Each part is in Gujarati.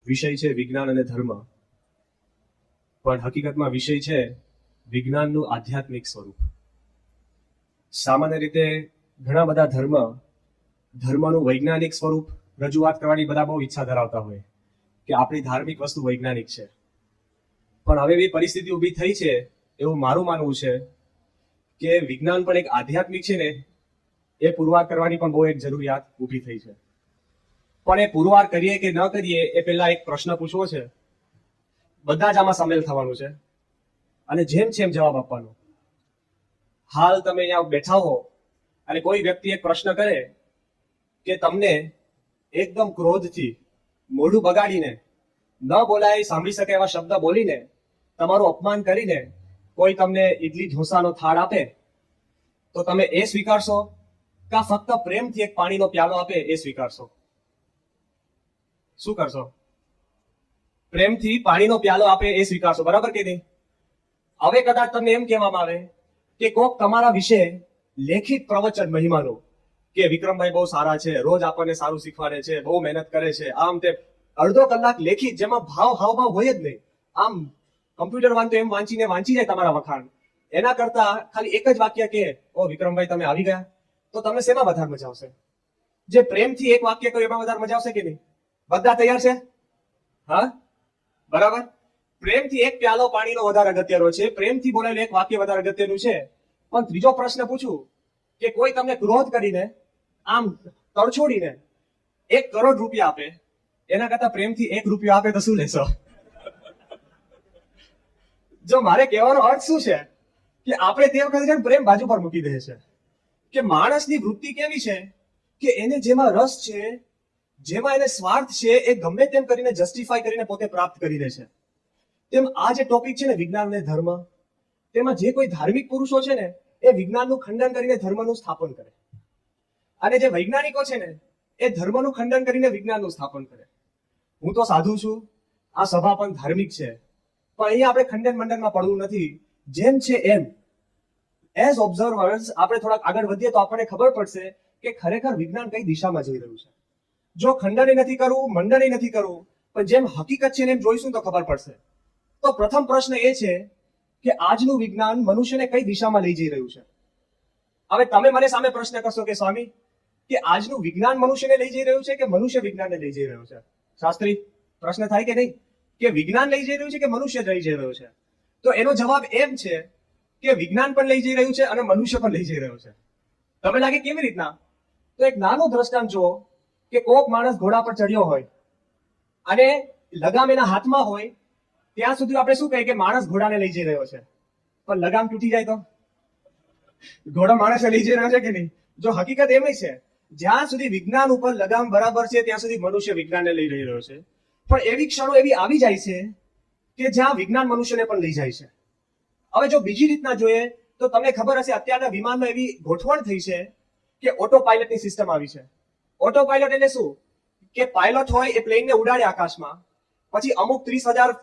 વિષય છે વિજ્ઞાન અને ધર્મ, પણ હકીકતમાં વિષય છે વિજ્ઞાનનું આધ્યાત્મિક સ્વરૂપ. સામાન્ય રીતે ઘણા બધા ધર્મનું વૈજ્ઞાનિક સ્વરૂપ રજૂઆત કરવાની બધા બહુ ઈચ્છા ધરાવતા હોય કે આપણી ધાર્મિક વસ્તુ વૈજ્ઞાનિક છે. પણ હવે એવી પરિસ્થિતિ ઊભી થઈ છે, એવું મારું માનવું છે કે વિજ્ઞાન પણ એક આધ્યાત્મિક છે ને, એ પુરવાર કરવાની પણ બહુ એક જરૂરિયાત ઊભી થઈ છે. પણ એ પુરવાર કરીએ કે ન કરીએ એ પહેલા એક પ્રશ્ન પૂછવો છે. બધા જ આમાં સામેલ થવાનું છે અને જેમ છે એમ જવાબ આપવાનો. હાલ તમે અહીંયા બેઠા હો અને કોઈ વ્યક્તિ એક પ્રશ્ન કરે કે તમને એકદમ ક્રોધથી મોઢું બગાડીને ન બોલાય સાંભળી શકે એવા શબ્દ બોલીને તમારું અપમાન કરીને કોઈ તમને ઈડલી ઢોસાનો થાળ આપે, તો તમે એ સ્વીકારશો કે ફક્ત પ્રેમથી એક પાણીનો પ્યાલો આપે એ સ્વીકારશો? શું કરશો? પ્રેમથી પાણીનો પ્યાલો આપે એ સ્વીકારશો, બરાબર કે નહીં? હવે કદાચ તમને એમ કહેવામાં આવે કે કોક તમારા વિશે લેખિત પ્રવચન મહિમાનું કે વિક્રમભાઈ બહુ સારા છે, રોજ આપણને સારું શીખવાડે છે, બહુ મહેનત કરે છે, આમ તે અડધો કલાક લેખિત જેમાં હાવભાવ હોય જ નહીં, આમ કમ્પ્યુટર વાંચતો એમ વાંચી જાય તમારા વખાણ. એના કરતા ખાલી એક જ વાક્ય કે ઓ વિક્રમભાઈ તમે આવી ગયા, તો તમને શેમાં વધારે મજા આવશે? જે પ્રેમથી એક વાક્ય કહ્યું એમાં વધારે મજા આવશે કે નહીં? બધા તૈયાર છે? હા, બરાબર. પ્રેમથી એક પ્યાલો પાણીનો વધારે અગત્યનો છે, પ્રેમથી બોલેલું એક વાક્ય વધારે અગત્યનું છે. પણ ત્રીજો પ્રશ્ન પૂછું કે કોઈ તમને ક્રોધ કરીને આમ તડછોડીને 1 કરોડ રૂપિયા આપે, એના કરતા પ્રેમથી 1 રૂપિયો આપે તો શું લેશો? જો મારે કહેવાનો અર્થ શું છે કે આપણે તે વખતે પ્રેમ બાજુ પર મૂકી દે છે કે માણસની વૃત્તિ કેવી છે કે એને જેમાં રસ છે, જેમાં એને સ્વાર્થ છે, એ ગમે તેમ કરીને જસ્ટિફાઈ કરીને પોતે પ્રાપ્ત કરી લે છે. તેમ આ જે ટોપિક છે ને વિજ્ઞાન અને ધર્મ, તેમાં જે કોઈ ધાર્મિક પુરુષો છે ને એ વિજ્ઞાનનું ખંડન કરીને ધર્મનું સ્થાપન કરે, અને જે વૈજ્ઞાનિકો છે ને એ ધર્મનું ખંડન કરીને વિજ્ઞાનનું સ્થાપન કરે. હું તો સાધુ છું, આ સભા પણ ધાર્મિક છે, પણ અહીંયા આપણે ખંડન મંડનમાં પડવું નથી. જેમ છે એમ એઝ ઓબ્ઝર્વર્સ આપણે થોડાક આગળ વધીએ તો આપણને ખબર પડશે કે ખરેખર વિજ્ઞાન કઈ દિશામાં જઈ રહ્યું છે. જો ખંડન નથી કરવું, મંડન નથી કરવું, પણ જેમ હકીકત છે એમ જોઈશું તો ખબર પડશે. તો પ્રથમ પ્રશ્ન એ છે કે આજનું વિજ્ઞાન મનુષ્યને કઈ દિશામાં લઈ જઈ રહ્યું છે? હવે તમે મને સામે પ્રશ્ન કરશો કે સ્વામી, કે આજનું વિજ્ઞાન મનુષ્યને લઈ જઈ રહ્યું છે કે મનુષ્ય વિજ્ઞાનને લઈ જઈ રહ્યું છે? શાસ્ત્રી, પ્રશ્ન થાય કે નહીં કે વિજ્ઞાન લઈ જઈ રહ્યું છે કે મનુષ્ય લઈ જઈ રહ્યું છે? તો એનો જવાબ એમ છે કે વિજ્ઞાન પણ લઈ જઈ રહ્યું છે અને મનુષ્ય પણ લઈ જઈ રહ્યું છે. તમે લાગે કેવી રીતના? તો એક નાનું દ્રષ્ટાંત જુઓ કે કોક માણસ ઘોડા પર ચડ્યો હોય અને લગામ એના હાથમાં હોય, ત્યાં સુધી આપણે શું કહીએ કે માણસ ઘોડાને લઈ જઈ રહ્યો છે, પણ લગામ તૂટી જાય તો ઘોડો માણસને લઈ જઈ રહ્યો છે કે નહીં? જો હકીકત એમ છે, જ્યાં સુધી વિજ્ઞાન ઉપર લગામ બરાબર છે ત્યાં સુધી મનુષ્ય વિજ્ઞાનને લઈ રહી રહ્યો છે. પણ એવી ક્ષણો એવી આવી જાય છે કે જ્યાં વિજ્ઞાન મનુષ્યને પણ લઈ જાય છે. હવે જો બીજી રીતના જોઈએ તો તમને ખબર હશે અત્યારના વિમાનમાં એવી ગોઠવણ થઈ છે કે ઓટો પાયલટની સિસ્ટમ આવી છે. ઓટો પાયલટ એટલે શું કે પાયલટ હોય એ પ્લેનને ઉડાડે આકાશમાં, પછી અમુક 30,000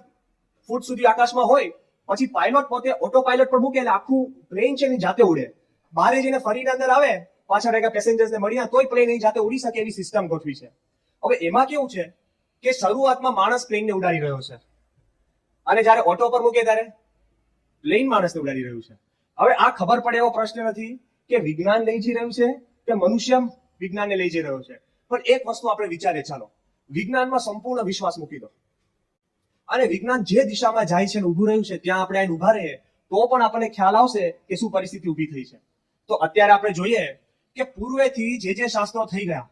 ફૂટ સુધી આકાશમાં હોય, પછી પાયલોટ પોતે ઓટો પાયલટ પર મૂકે એટલે આખું પ્લેન છે એની જાતે ઉડે. બહાર જઈને ફરીને અંદર આવે, પાછળ એક પેસેન્જર્સને મળ્યા તોય પ્લેન એની જાતે ઉડી શકે એવી સિસ્ટમ ગોઠવી છે. હવે એમાં કેવું છે કે શરૂઆતમાં માણસ પ્લેનને ઉડાડી રહ્યો છે અને જ્યારે ઓટો પર મૂકે ત્યારે પ્લેન માણસને ઉડાડી રહ્યું છે. હવે આ ખબર પડે એવો પ્રશ્ન નથી કે વિજ્ઞાન લઈ જઈ રહ્યું છે કે મનુષ્ય વિજ્ઞાનને લઈ જઈ રહ્યો છે. પણ એક વસ્તુ આપણે વિચારીએ, ચાલો વિજ્ઞાનમાં સંપૂર્ણ વિશ્વાસ મૂકી દો અને વિજ્ઞાન જે દિશામાં જાય છે ઉભું રહ્યું છે ત્યાં આપણે ઉભા રહીએ તો પણ આપણને ખ્યાલ આવશે કે શું પરિસ્થિતિ ઊભી થઈ છે. તો અત્યારે આપણે જોઈએ કે પૂર્વેથી જે શાસ્ત્રો થઈ ગયા,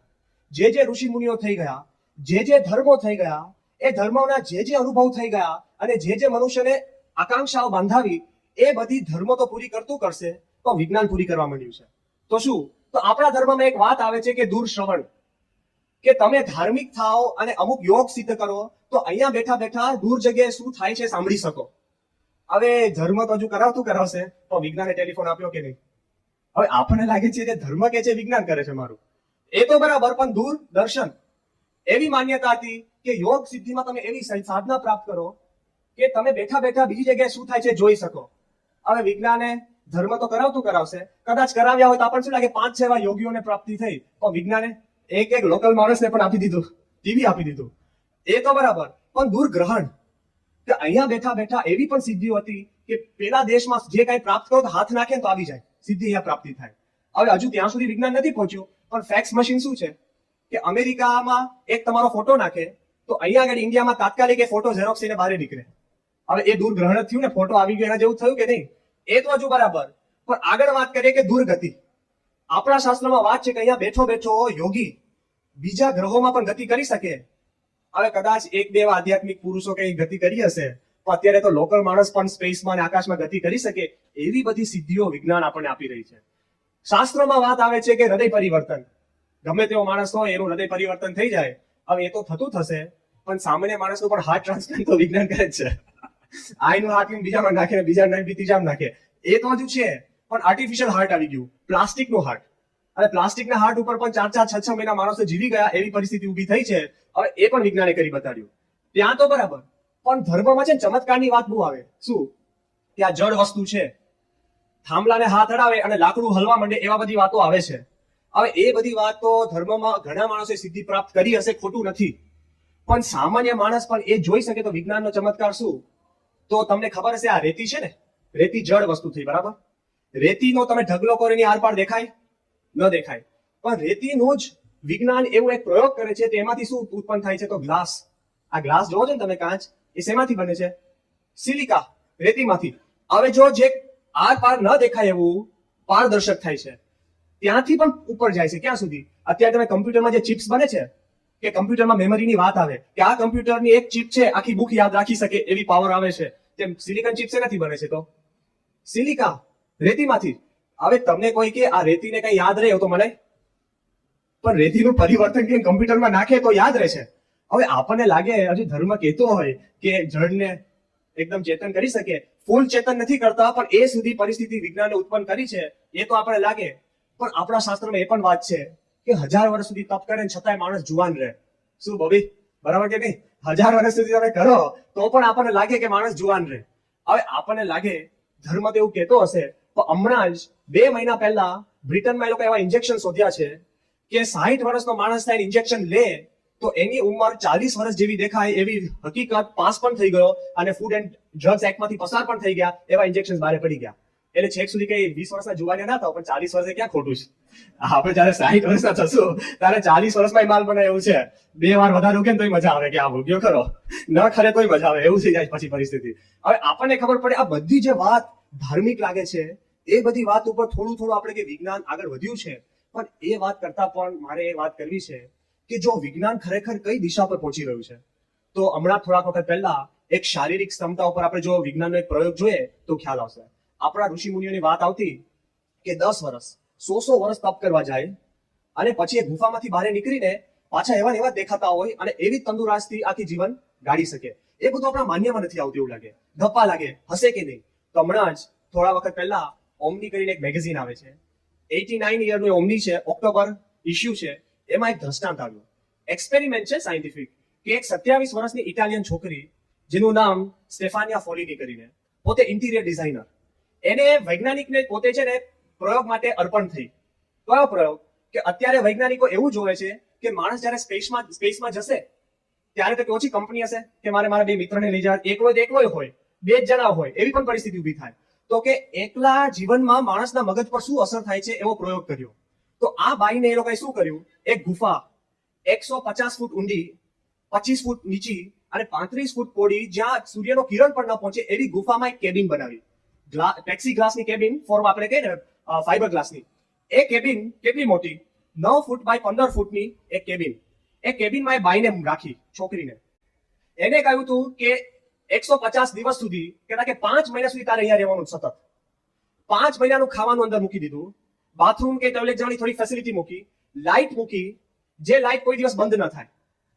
જે ઋષિ મુનિઓ થઈ ગયા, જે ધર્મો થઈ ગયા, એ ધર્મોના જે અનુભવ થઈ ગયા અને જે મનુષ્યને આકાંક્ષાઓ બાંધાવી, એ બધી ધર્મો તો પૂરી કરતું કરશે, તો વિજ્ઞાન પૂરી કરવા માંડ્યું છે. તો શું? તો આપણા ધર્મમાં એક વાત આવે છે કે દૂર શ્રવણ, કે તમે ધાર્મિક થાઓ અને અમુક યોગ સિદ્ધ કરો તો અહીંયા બેઠા બેઠા દૂર જગ્યાએ શું થાય છે સાંભળી શકો. હવે ધર્મ તો હજુ કરાવશે તો વિજ્ઞાને ટેલિફોન આપ્યો કે નહીં? હવે આપણને લાગે છે કે ધર્મ કે છે વિજ્ઞાન કરે છે મારું, એ તો બરાબર, પણ દૂર દર્શન એવી માન્યતા હતી કે યોગ સિદ્ધિમાં તમે એવી સાધના પ્રાપ્ત કરો કે તમે બેઠા બેઠા બીજી જગ્યાએ શું થાય છે જોઈ શકો. હવે વિજ્ઞાને ધર્મ તો કરાવશે, કદાચ કરાવ્યા હોય તો આપણને શું લાગે 5-6 એવા યોગીઓને પ્રાપ્તિ થઈ, પણ વિજ્ઞાને એક લોકલ માણસને પણ આપી દીધું, ટીવી આપી દીધું. એ તો બરાબર, પણ દૂરગ્રહણ, કે અહીંયા બેઠા બેઠા એવી પણ સિદ્ધિઓ હતી કે પેલા દેશમાં જે કંઈ પ્રાપ્ત કરો તો હાથ નાખે તો આવી જાય, સિદ્ધિ અહીંયા પ્રાપ્તિ થાય. હવે હજુ ત્યાં સુધી વિજ્ઞાન નથી પહોંચ્યું, પણ ફેક્સ મશીન શું છે કે અમેરિકામાં એક તમારો ફોટો નાખે તો અહીંયા આગળ ઇન્ડિયામાં તાત્કાલિક એ ફોટો ઝેરોક્સ થઈને બહાર નીકળે. હવે એ દૂરગ્રહણ જ થયું ને, ફોટો આવી ગયો એના જેવું થયું કે નહીં, એ તો હજુ બરાબર. પણ આગળ વાત કરીએ કે દૂરગતિ, આપણા શાસ્ત્રમાં વાત છે કે અહીંયા બેઠો બેઠો યોગી બીજા ગ્રહોમાં પણ ગતિ કરી શકે. હવે કદાચ એક બે એવા આધ્યાત્મિક પુરુષો કઈ ગતિ કરી હશે, પણ અત્યારે તો લોકલ માણસ પણ સ્પેસમાં અને આકાશમાં ગતિ કરી શકે એવી બધી સિદ્ધિઓ વિજ્ઞાન આપણને આપી રહી છે. શાસ્ત્રોમાં વાત આવે છે કે હૃદય પરિવર્તન, ગમે તેવો માણસ હોય એનું હૃદય પરિવર્તન થઈ જાય. હવે એ તો થતું થશે, પણ સામાન્ય માણસનું પણ હાર્ટ ટ્રાન્સપ્લાન્ટ તો વિજ્ઞાન કરે જ છે. આઈનું હાર્ટ બીજામાં નાખે, બીજા ત્રીજામાં નાખે, એ તો હજુ છે. પણ આર્ટિફિશિયલ હાર્ટ આવી ગયું, પ્લાસ્ટિકનું હાર્ટ, અને પ્લાસ્ટિકના હાર્ટ ઉપર પણ 4-4, 6-6 મહિના માણસો જીવી ગયા એવી પરિસ્થિતિ ઊભી થઈ છે. હવે એ પણ વિજ્ઞાને કરી બતાડ્યું. ત્યાં તો બરાબર, પણ ધર્મમાં છે ને ચમત્કારની વાત બહુ આવે. શું? ત્યાં જળ વસ્તુ છે, થાંભલાને હાથ અડાવે અને લાકડું હલવા માંડે, એવા બધી વાતો આવે છે. હવે એ બધી વાતો ધર્મમાં ઘણા માણસે સિદ્ધિ પ્રાપ્ત કરી હશે, ખોટું નથી, પણ સામાન્ય માણસ પણ એ જોઈ શકે તો વિજ્ઞાનનો ચમત્કાર શું? તો તમને ખબર હશે આ રેતી છે ને, રેતી જળ વસ્તુ થઈ, બરાબર? રેતીનો તમે ઢગલો કરો એની આરપાર દેખાય? ન દેખાય. પણ રેતીનું જ વિજ્ઞાન એવું એક પ્રયોગ કરે છે, તેમાંથી શું ઉત્પન્ન થાય છે? તો ગ્લાસ. આ ગ્લાસ જોવો છો ને તમે, કાચ, એ શેમાંથી બને છે? સિલિકા, રેતીમાંથી. હવે જો જે આર પાર ન દેખાય એવું પારદર્શક થાય છે, ત્યાંથી પણ ઉપર જાય છે. ક્યાં સુધી? અત્યારે તમે કમ્પ્યુટરમાં જે ચિપ્સ બને છે, કે કમ્પ્યુટરમાં મેમરીની વાત આવે કે આ કમ્પ્યુટરની એક ચિપ છે, આખી બુક યાદ રાખી શકે એવી પાવર આવે છે, તેમ સિલિકન ચિપ શેનાથી બને છે? તો સિલિકા, રેતીમાંથી. હવે તમને કોઈ કે આ રેતીને કઈ યાદ રહે તો મને, પણ રેતીનું પરિવર્તન કે કમ્પ્યુટરમાં નાખે તો યાદ રહેશે. હવે આપણને લાગે હજી ધર્મ કહેતો હોય કે જળને એકદમ ચેતન કરી શકે, ફૂલ ચેતન નથી કરતા, પણ એ સુધી પરિસ્થિતિ વિજ્ઞાને ઉત્પન્ન કરી છે એ તો આપણે લાગે. પણ આપણા શાસ્ત્રમાં એ પણ વાત છે કે 1000 વર્ષ સુધી તપ કરે છતાંય માણસ જુવાન રહે. શું બોબી, બરાબર કે નહીં? 1000 વર્ષ સુધી તમે કરો તો પણ આપણને લાગે કે માણસ જુવાન રહે. હવે આપણને લાગે ધર્મ તો એવું કહેતો હશે, તો હમણાં જ 2 મહિના પહેલા બ્રિટનમાં એ લોકો એવા ઇન્જેક્શન શોધ્યા છે કે 60 વર્ષનો માણસ થાય ઇન્જેક્શન લે તો એની ઉંમર 40 વર્ષ જેવી દેખાય એવી હકીકત પાસ પણ થઈ ગયો, અને ફૂડ એન્ડ ડ્રગ્સ એક્ટમાંથી પસાર પણ થઈ ગયા એવા ઇન્જેક્શન બહાર પડી ગયા. એટલે છેક સુધી કઈ 20 વર્ષના જુવાનિયા ના થાવ, પણ 40 વર્ષે ક્યાં ખોટું છે? આપણે જયારે 60 વર્ષના થશું ત્યારે 40 વર્ષમાં માલ બને એવું છે. 2 વાર વધારે ઉગે તોય મજા આવે કે આ ભૂગ્યો ખરો, ન ખરે તોય મજા આવે, એવું થઈ જાય પછી પરિસ્થિતિ. હવે આપણને ખબર પડે આ બધી જે વાત ધાર્મિક લાગે છે, એ બધી વાત ઉપર થોડું થોડું આપણે કે વિજ્ઞાન આગળ વધ્યું છે, પણ એ વાત કરતા પણ મારે એ વાત કરવી છે કે જો વિજ્ઞાન ખરેખર કઈ દિશા પર પહોંચી રહ્યું છે. તો હમણાં થોડાક વખત પહેલા એક શારીરિક ક્ષમતા ઉપર આપણે જો વિજ્ઞાનનો એક પ્રયોગ જોઈએ તો ખ્યાલ આવશે. આપણા ઋષિ મુનિઓની વાત આવતી કે 10 વર્ષ 100 વર્ષ તપ કરવા જાય અને પછી એ ગુફામાંથી બહાર નીકળીને પાછા એવા એવા દેખાતા હોય અને એવી તંદુરસ્તી આખી જીવન ગાળી શકે. એ બધું આપણા માન્યમાં નથી આવતું એવું લાગે, ધપ્પા લાગે, હશે કે નહીં. તો હમણાં જ થોડા વખત પહેલા ઓમની કરીને એક મેગેઝિન આવે છે, 89 યરનું ઓમની છે, ઓક્ટોબર ઇશ્યુ છે. એમાં એક દ્રષ્ટાંત આવ્યું, એક્સપેરિમેન્ટ છે સાયન્ટિફિક, કે એક 27 વર્ષની ઇટાલિયન છોકરી જેનું નામ સ્ટેફાનિયા ફોલિની કરીને, પોતે ઇન્ટિરિયર ડિઝાઇનર, એને વૈજ્ઞાનિકને પોતે છે ને પ્રયોગ માટે અર્પણ થઈ. કયો પ્રયોગ? કે અત્યારે વૈજ્ઞાનિકો એવું જોવે છે કે માણસ જયારે સ્પેસમાં જશે ત્યારે તો ઓછી કંપની હશે કે મારે મારા 2 મિત્રને લઈ જવા, એકલો હોય, 2 જ જણા હોય, એવી પણ પરિસ્થિતિ ઊભી થાય. તો કે એકલા જીવનમાં માણસના મગજ પર શું અસર થાય છે એવો પ્રયોગ કર્યો. તો આ બાઈને એ લોકોએ શું કર્યું, એક ગુફા 150 ફૂટ ઊંડી, 25 ફૂટ નીચી અને 35 ફૂટ પહોળી, જ્યાં સૂર્યનો કિરણ પણ ન પહોંચે એવી ગુફામાં એક કેબિન બનાવી. પ્લેક્સી ગ્લાસની કેબિન, ફોર્મ આપણે કહીએ ને ફાઈબર ગ્લાસની. એ કેબિન કેટલી મોટી? 9 ફૂટ બાય 15 ફૂટની એક કેબિન. એ કેબિનમાં એ બાઈને રાખી, છોકરીને. એને કહ્યું હતું કે 150 દિવસ સુધી, કે 5 મહિના સુધી તારે અહીંયા રહેવાનું સતત. 5 મહિનાનું ખાવાનું અંદર મૂકી દીધું, બાથરૂમ કે ટોયલેટ જવાની થોડી ફેસિલિટી મૂકી, લાઇટ મૂકી, જે લાઇટ કોઈ દિવસ બંધ ન થાય,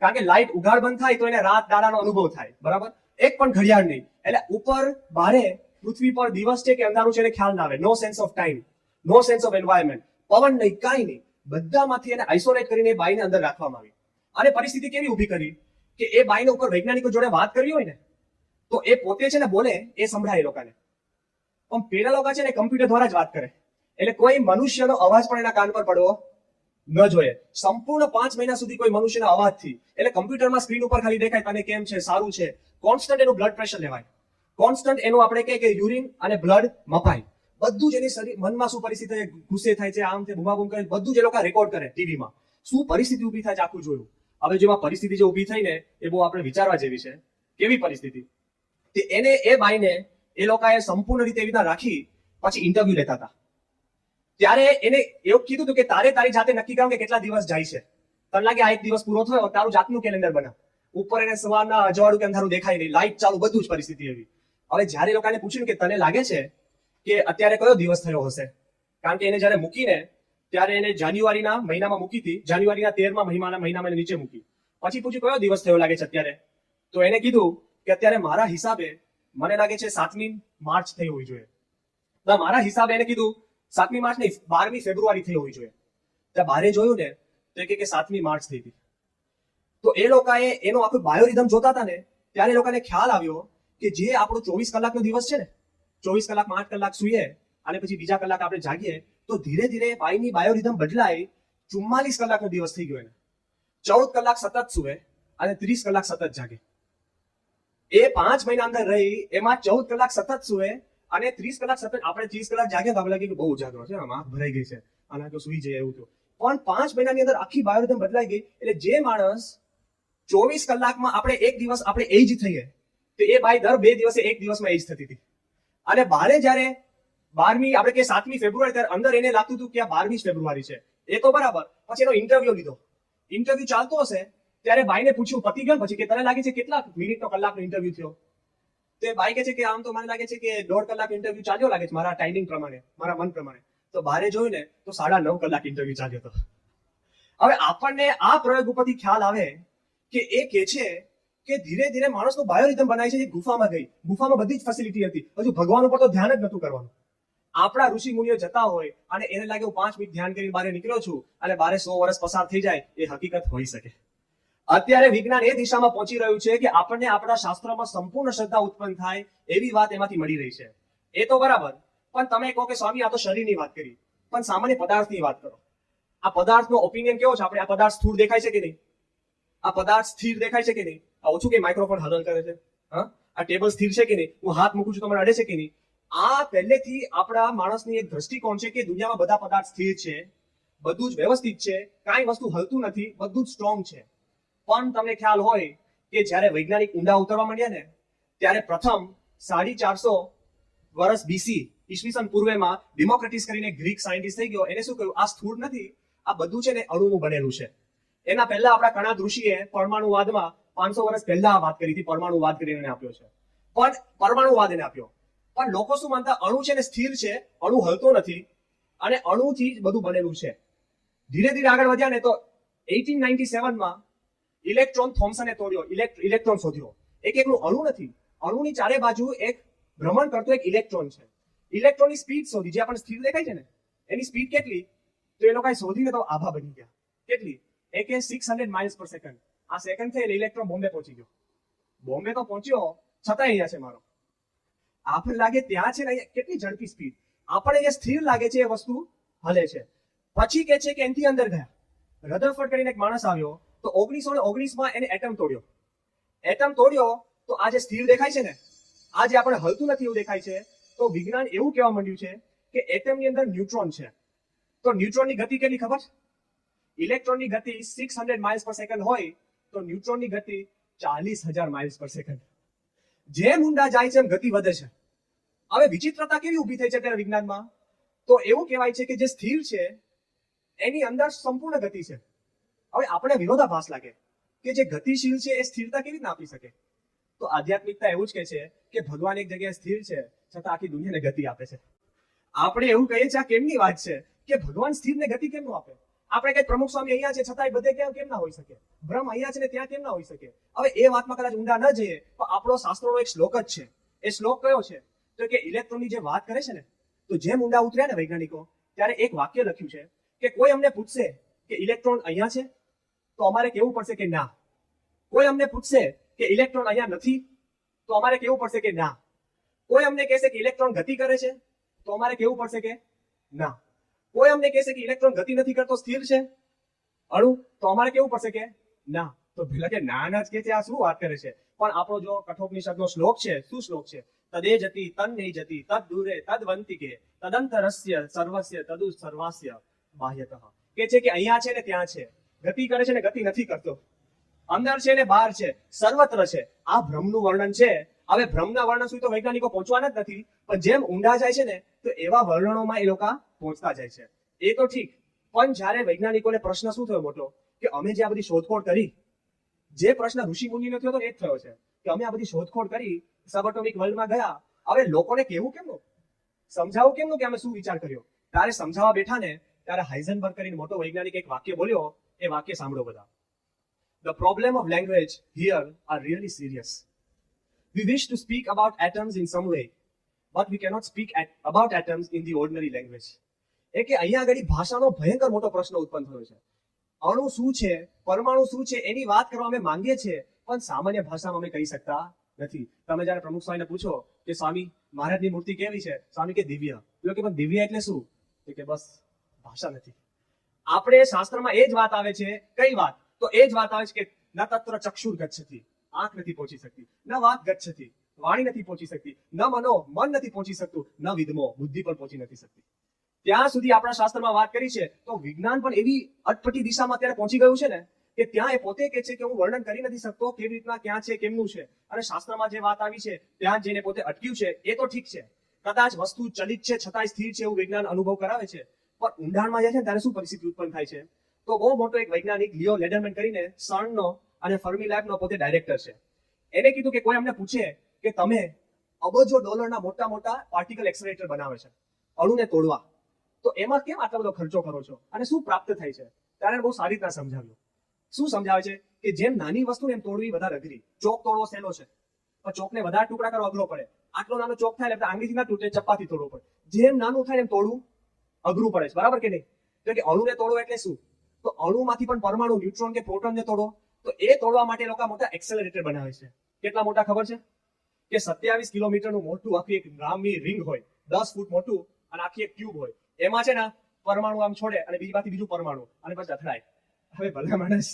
કારણ કે લાઇટ ઉઘાડ બંધ થાય તો એને રાત દાડાનો અનુભવ થાય, બરાબર? એક પણ ઘડિયાળ નહીં. એટલે ઉપર બારે પૃથ્વી પર દિવસ છે કે અંધારું છે એને ખ્યાલ ના આવે. No sense of time, no sense of environment, પવન નહીં, કાંઈ નહીં. બધામાંથી એને આઇસોલેટ કરીને એ બાઈને અંદર રાખવામાં આવી. અને પરિસ્થિતિ કેવી ઊભી કરી કે એ બાઈને ઉપર વૈજ્ઞાનિકો જોડે વાત કરવી હોય ને તો એ પોતે છે ને બોલે, એ સંભળાય એ લોકોને. પણ પેલા લોકો છે ને કમ્પ્યુટર દ્વારા જ વાત કરે, એટલે કોઈ મનુષ્યનો અવાજ પણ એના કાન પર પડવો ન જોઈએ. સંપૂર્ણ 5 મહિના સુધી કોઈ મનુષ્યના અવાજથી, એટલે કમ્પ્યુટરમાં સ્ક્રીન ઉપર ખાલી દેખાય તને કેમ છે, સારું છે, કોન્સ્ટન્ટ એનું બ્લડ પ્રેશર લેવાય, કોન્સ્ટન્ટ એનું આપણે કહે કે યુરિન અને બ્લડ મપાય, બધું જ એની શરીર મનમાં શું પરિસ્થિતિ ગુસ્સે થાય છે, આમ છે, બૂમાબૂમ કરે, બધું જ એ લોકો રેકોર્ડ કરે ટીવીમાં. શું પરિસ્થિતિ ઊભી થાય છે આખું જોયું. હવે જેમાં પરિસ્થિતિ જે ઊભી થઈ ને એ બહુ આપણે વિચારવા જેવી છે. કેવી પરિસ્થિતિ? તે એને એ બાઈને એ લોકોએ સંપૂર્ણ રીતે એવી રીતના રાખી પછી ઇન્ટરવ્યુ લેતા હતા. ત્યારે એને એવું કીધું હતું કે તારે તારી જાતે નક્કી કરવાનું કે કેટલા દિવસ જાય છે. તને લાગે આ એક દિવસ પૂરો થયો, તારું જાતનું કેલેન્ડર બનાવ. ઉપર એને સવારના અજવાળું કે અંધારું દેખાય નહીં, લાઇટ ચાલુ, બધું જ પરિસ્થિતિ એવી. હવે જ્યારે લોકોને પૂછ્યું કે તને લાગે છે કે અત્યારે કયો દિવસ થયો હશે, કારણ કે એને જયારે મૂકીને ત્યારે એને જાન્યુઆરીના મહિનામાં મૂકી હતી, જાન્યુઆરીના 13મા મહિનામાં એને નીચે મૂકી. પછી પૂછ્યું કયો દિવસ થયો લાગે છે અત્યારે, તો એને કીધું કે અત્યારે મારા હિસાબે મને લાગે છે 7મી માર્ચ થઈ હોવી જોઈએ. તો મારા હિસાબે એને કીધું 7મી માર્ચ નહીં, 12મી ફેબ્રુઆરી થઈ હોવી જોઈએ. ત્યાં બારે જોયું ને તો એ કે 7મી માર્ચ થઈ હતી. તો એ લોકોએ એનો આખું બાયોરિધમ જોતા હતા ને ત્યારે એ લોકોને ખ્યાલ આવ્યો કે જે આપણો 24 કલાકનો દિવસ છે ને, 24 કલાકમાં 8 કલાક સૂઈએ અને પછી બીજા કલાક આપણે જાગીએ, તો ધીરે ધીરે બાઈની બાયોરિધમ બદલાઈ 44 કલાકનો દિવસ થઈ ગયો એને. 14 કલાક સતત સૂવે અને 30 કલાક સતત જાગે. એ 5 મહિના અંદર રહી એમાં 14 કલાક સતત સૂવે અને 30 કલાક સતત. આપણે 30 કલાક જાગે તો આપણે લાગે કે બહુ ઉજાગરો છે, આમ આંખ ભરાઈ ગઈ છે અને તો સૂઈ જાય એવું થયું. પણ 5 મહિનાની અંદર આખી બાયોરિધમ બદલાઈ ગઈ. એટલે જે માણસ 24 કલાકમાં આપણે એક દિવસ આપણે એજ થઈએ, તો એ બાઈ દર 2 દિવસે એક દિવસમાં એજ થતી હતી. અને બારે જયારે 12મી આપણે કે 7મી ફેબ્રુઆરી, ત્યારે અંદર એને લાગતું હતું કે આ 12મી ફેબ્રુઆરી છે. એ તો બરાબર. પછી એનો ઇન્ટરવ્યુ લીધો. ઇન્ટરવ્યુ ચાલતો હશે ત્યારે બાઈને પૂછ્યું પતી ગયો પછી કે તને લાગે છે કેટલા મિનિટનો કલાકનો ઇન્ટરવ્યુ થયો? તો બાઈ કહે છે કે આમ તો મને લાગે છે કે 1.5 કલાક ઇન્ટરવ્યુ ચાલ્યો લાગે છે મારા ટાઈમિંગ પ્રમાણે, મારા મન પ્રમાણે. તો બારે જોયું ને તો 9.5 કલાક ઇન્ટરવ્યુ ચાલ્યો હતો. હવે આપણને આ પ્રયોગ ઉપરથી ખ્યાલ આવે કે એ કે છે કે ધીરે ધીરે માણસનું બાયોરિધમ બનાય છે. જે ગુફામાં ગઈ, ગુફામાં બધી જ ફેસિલિટી હતી, હજુ ભગવાન ઉપર તો ધ્યાન જ નતું કરવાનું. આપણા ઋષિ મુનિઓ જતા હોય અને એને લાગે હું 5 મિનિટ ધ્યાન કરીને બહાર નીકળ્યો છું અને બારે 100 વર્ષ પસાર થઈ જાય, એ હકીકત હોઈ શકે. અત્યારે વિજ્ઞાન એ દિશામાં પહોંચી રહ્યું છે કે આપણને આપણા શાસ્ત્રોમાં સંપૂર્ણ શ્રદ્ધા ઉત્પન્ન થાય એવી વાત એમાંથી મળી રહી છે. એ તો બરાબર, પણ તમે કહો કે સ્વામી આ તો શરીરની વાત કરી, પણ સામાન્ય પદાર્થની વાત કરો. આ પદાર્થનો ઓપિનિયન કેવો છે આપણે? આ પદાર્થ સ્થૂળ દેખાય છે કે નહીં? આ પદાર્થ સ્થિર દેખાય છે કે નહીં? આ ઓછું કે માઇક્રોફોન હલન કરે છે, હા, આ ટેબલ સ્થિર છે કે નહીં? હું હાથ મૂકું છું તો મને અડે છે કે નહીં? આ પહેલેથી આપણા માણસની એક દ્રષ્ટિકોણ છે કે દુનિયામાં બધા પદાર્થ સ્થિર છે, બધું જ વ્યવસ્થિત છે, કાંઈ વસ્તુ હલતું નથી, બધું જ સ્ટ્રોંગ છે. પણ તમને ખ્યાલ હોય કે જ્યારે વૈજ્ઞાનિક ઊંડા ઉતરવા માંડ્યા ને ત્યારે પ્રથમ 450 વર્ષ બીસી ઈસવીસન પૂર્વેમાં ડિમોક્રેટિસ કરીને ગ્રીક સાયન્ટિસ્ટ થઈ ગયો. એને શું કહ્યું? આ સ્થૂળ નથી, આ બધું છે ને અણુનું બનેલું છે. એના પહેલા આપણા કણાદ ઋષિએ પરમાણુવાદમાં 500 વર્ષ પહેલા વાત કરી હતી. પરમાણુવાદ કરીને એને આપ્યો છે, પણ પરમાણુવાદ એને આપ્યો. પણ લોકો શું માનતા? અણુ છે ને સ્થિર છે, અણુ હલતો નથી અને અણુથી જ બધું બનેલું છે. ધીરે ધીરે આગળ વધ્યા ને તો 1897માં ઇલેક્ટ્રોન થોમ્સને તોડ્યો, ઇલેક્ટ્રોન શોધ્યો. એક એકલું અણુ નથી, અણુની ચારે બાજુ એક ભ્રમણ કરતો એક ઇલેક્ટ્રોન છે. ઇલેક્ટ્રોનની સ્પીડ શોધી, જે આપણને સ્થિર દેખાય છે ને એની સ્પીડ કેટલી? તો એ લોકોએ શોધીને તો આભા બની ગયા. કેટલી? એક 600 માઇલ્સ પર સેકન્ડ. આ સેકન્ડ થઈ એટલે ઇલેક્ટ્રોન બોમ્બે પહોંચી ગયો. બોમ્બે તો પહોંચ્યો છતાં અહીંયા છે મારો. આપણને લાગે ત્યાં છે ને કેટલી ઝડપી સ્પીડ. આપણે જે સ્થિર લાગે છે એ વસ્તુ હલે છે. પછી કે છે કે એનથી અંદર ગયા. રધરફોર્ડ કરીને એક માણસ આવ્યો તો 1919માં એને એટમ તોડ્યો. એટમ તોડ્યો તો આ જે સ્થિર દેખાય છે ને, આ જે આપણે હલતું નથી એવું દેખાય છે, તો વિજ્ઞાન એવું કહેવા માંડ્યું છે કે એટમની અંદર ન્યુટ્રોન છે. તો ન્યુટ્રોનની ગતિ કેટલી ખબર છે? ઇલેક્ટ્રોનની ગતિ 600 માઇલ્સ પર સેકન્ડ હોય તો ન્યુટ્રોનની ગતિ 40,000 માઇલ્સ પર સેકન્ડ. જેમ ઊંડા જાય છે એમ ગતિ વધે છે. હવે વિચિત્રતા કેવી ઊભી થઈ છે અત્યારે વિજ્ઞાનમાં? તો એવું કહેવાય છે કે જે સ્થિર છે એની અંદર સંપૂર્ણ ગતિ છે. હવે આપણે વિરોધાભાસ લાગે કે જે ગતિશીલ છે એ સ્થિરતા કેવી રીતે આપી શકે? તો આધ્યાત્મિકતા એવું જ કહે છે કે ભગવાન એક જગ્યાએ સ્થિર છે છતાં આખી દુનિયાને ગતિ આપે છે. આપણે એવું કહીએ છીએ આ કેમની વાત છે કે ભગવાન સ્થિરને ગતિ કેમ ન આપે? આપણે કઈ પ્રમુખ સ્વામી અહીંયા છે છતાં બધે કેમ ના હોઈ શકે? બ્રહ્મ અહીંયા છે ને ત્યાં કેમ ના હોઈ શકે? હવે એ વાતમાં કદાચ ઊંડા ન જઈએ તો આપણો શાસ્ત્રોનો એક શ્લોક જ છે. એ શ્લોક કયો છે? તો કે ઇલેક્ટ્રોનની જે વાત કરે છે ને, તો જેમ ઊંડા ઉતર્યા ને વૈજ્ઞાનિકો ત્યારે એક વાક્ય લખ્યું છે કે કોઈ અમને પૂછશે કે ઇલેક્ટ્રોન અહીંયા છે તો અમારે કેવું પડશે કે ના. કોઈ અમને પૂછશે કે ઇલેક્ટ્રોન અહીંયા નથી તો અમારે કેવું પડશે કે ના. કોઈ અમને કહેશે કે ઇલેક્ટ્રોન ગતિ કરે છે તો અમારે કેવું પડશે કે ના. કોઈ અમને કહેશે કે ઇલેક્ટ્રોન ગતિ નથી કરતો, સ્થિર છે, અણુ તો અમારે કેવું પડશે કે ના, તો પેલા કે ના જ કે છે, આ શું વાત કરે છે. પણ આપણો જો કઠોપનિષદનો શ્લોક છે, શું શ્લોક છે? તદે જતી તન નહીં જતી તદ દૂરે તદ વંતિકે તદંતરસ્ય સર્વસ્ય તદુ સર્વાસ્ય બાહ્યતઃ, કે છે કે અહીંયા છે ને ત્યાં છે, ગતિ કરે છે ને ગતિ નથી કરતો, અંદર છે ને બહાર છે, સર્વત્ર છે. આ ભ્રમનું વર્ણન છે. હવે ભ્રમના વર્ણન સુધી તો વૈજ્ઞાનિકો પહોંચવાના જ નથી, પણ જેમ ઊંડા જાય છે ને તો એવા વર્ણનોમાં એ લોકો પહોંચતા જાય છે. એ તો ઠીક, પણ જ્યારે વૈજ્ઞાનિકોને પ્રશ્ન શું થયો મોટો, કે અમે જે આ બધી શોધખોળ કરી, જે પ્રશ્ન ઋષિ મુનિનો થયો હતો ને એ જ થયો છે કે અમે આ બધી શોધખોળ કરી, સબએટોમિક વર્લ્ડમાં ગયા, હવે લોકોને કેવું કેમનું, સમજાવવું કેમનું કે અમે શું વિચાર કર્યો. ત્યારે સમજાવવા બેઠા ને ત્યારે હાઇઝનબર્ગ કરીને મોટો વૈજ્ઞાનિક એક વાક્ય બોલ્યો. એ વાક્ય સાંભળો બધા. The problem of language here are really serious. We wish to speak about atoms in some way, but we cannot speak about atoms in the ordinary language. એ કે અહીંયા આગળ ભાષાનો ભયંકર મોટો પ્રશ્ન ઉત્પન્ન થયો છે. અણુ શું છે, પરમાણુ શું છે, એની વાત કરવા અમે માંગીએ છીએ, પણ સામાન્ય ભાષામાં અમે કહી શકતા નથી. તમે જયારે પ્રમુખ સ્વામીને પૂછો કે સ્વામી મહારાજની મૂર્તિ કેવી છે, સ્વામી કે દિવ્ય. કે પણ દિવ્ય એટલે શું? કે બસ ભાષા નથી. આપણે શાસ્ત્રમાં એ જ વાત આવે છે. કઈ વાત? તો એ જ વાત આવે છે કે ન તત્ર ચક્ષુર ગચ્છતિ, આંખ નથી પહોંચી શકતી, ન વાત ગચ્છતિ, વાણી નથી પહોંચી શકતી, ન મનો, મન નથી પહોંચી શકતું, ન વિદ્મો, બુદ્ધિ પણ પહોંચી નથી શકતી. ત્યાં સુધી આપણા શાસ્ત્રમાં વાત કરી છે. તો વિજ્ઞાન પણ એવી અટપટી દિશામાં અત્યારે પહોંચી ગયું છે ને કે ત્યાં એ પોતે કે છે કે હું વર્ણન કરી નથી શકતો કેવી રીતના ક્યાં છે, કેમનું છે. અને શાસ્ત્રમાં જે વાત આવી છે ત્યાં જઈને પોતે અટક્યું છે. એ તો ઠીક છે, કદાચ વસ્તુ ચલિત છે છતાંય સ્થિર છે એવું વિજ્ઞાન અનુભવ કરાવે છે. પણ ઊંડાણમાં જાય છે ને ત્યારે શું પરિસ્થિતિ ઉત્પન્ન થાય છે? તો બહુ મોટો એક વૈજ્ઞાનિક લિયો લેડરમેન કરીને સર્નનો અને ફર્મી લેબનો પોતે ડાયરેક્ટર છે. એને કીધું કે કોઈ અમને પૂછે કે તમે અબજો ડોલરના મોટા મોટા પાર્ટિકલ એક્સેલરેટર બનાવે છે અણુને તોડવા, તો એમાં કેમ આટલો બધો ખર્ચો કરો છો અને શું પ્રાપ્ત થાય છે? ત્યારે બહુ સારી રીતના સમજાવ્યું. શું સમજાવે છે કે જેમ નાની વસ્તુ એમ તોડવી વધારે અઘરી. ચોક તોડવો સહેલો છે, પણ ચોકને વધારે ટુકડા કરવા અઘરો પડે. આટલો નાનો ચોક થાય એટલે આંગળીથી ના તૂટે, ચપ્પાથી તોડવો પડે. જેમ નાનું થાય એમ તોડવું અઘરું પડે છે, બરાબર કે નહીં? તો કે અણુને તોડવો એટલે શું? તો અણુમાંથી પણ પરમાણુ, ન્યુટ્રોન કે પ્રોટોનને તોડો. તો એ તોડવા માટે લોકો મોટા એક્સેલરેટર બનાવે છે. કેટલા મોટા ખબર છે? કે 27 કિલોમીટરનું મોટું આખી એક લાંબી રિંગ હોય, 10 ફૂટ મોટું, અને આખી એક ટ્યુબ હોય. એમાં છે ને પરમાણુ આમ છોડે અને બીજું પરમાણુ અને પછી અથડાય. હવે ભલા માણસ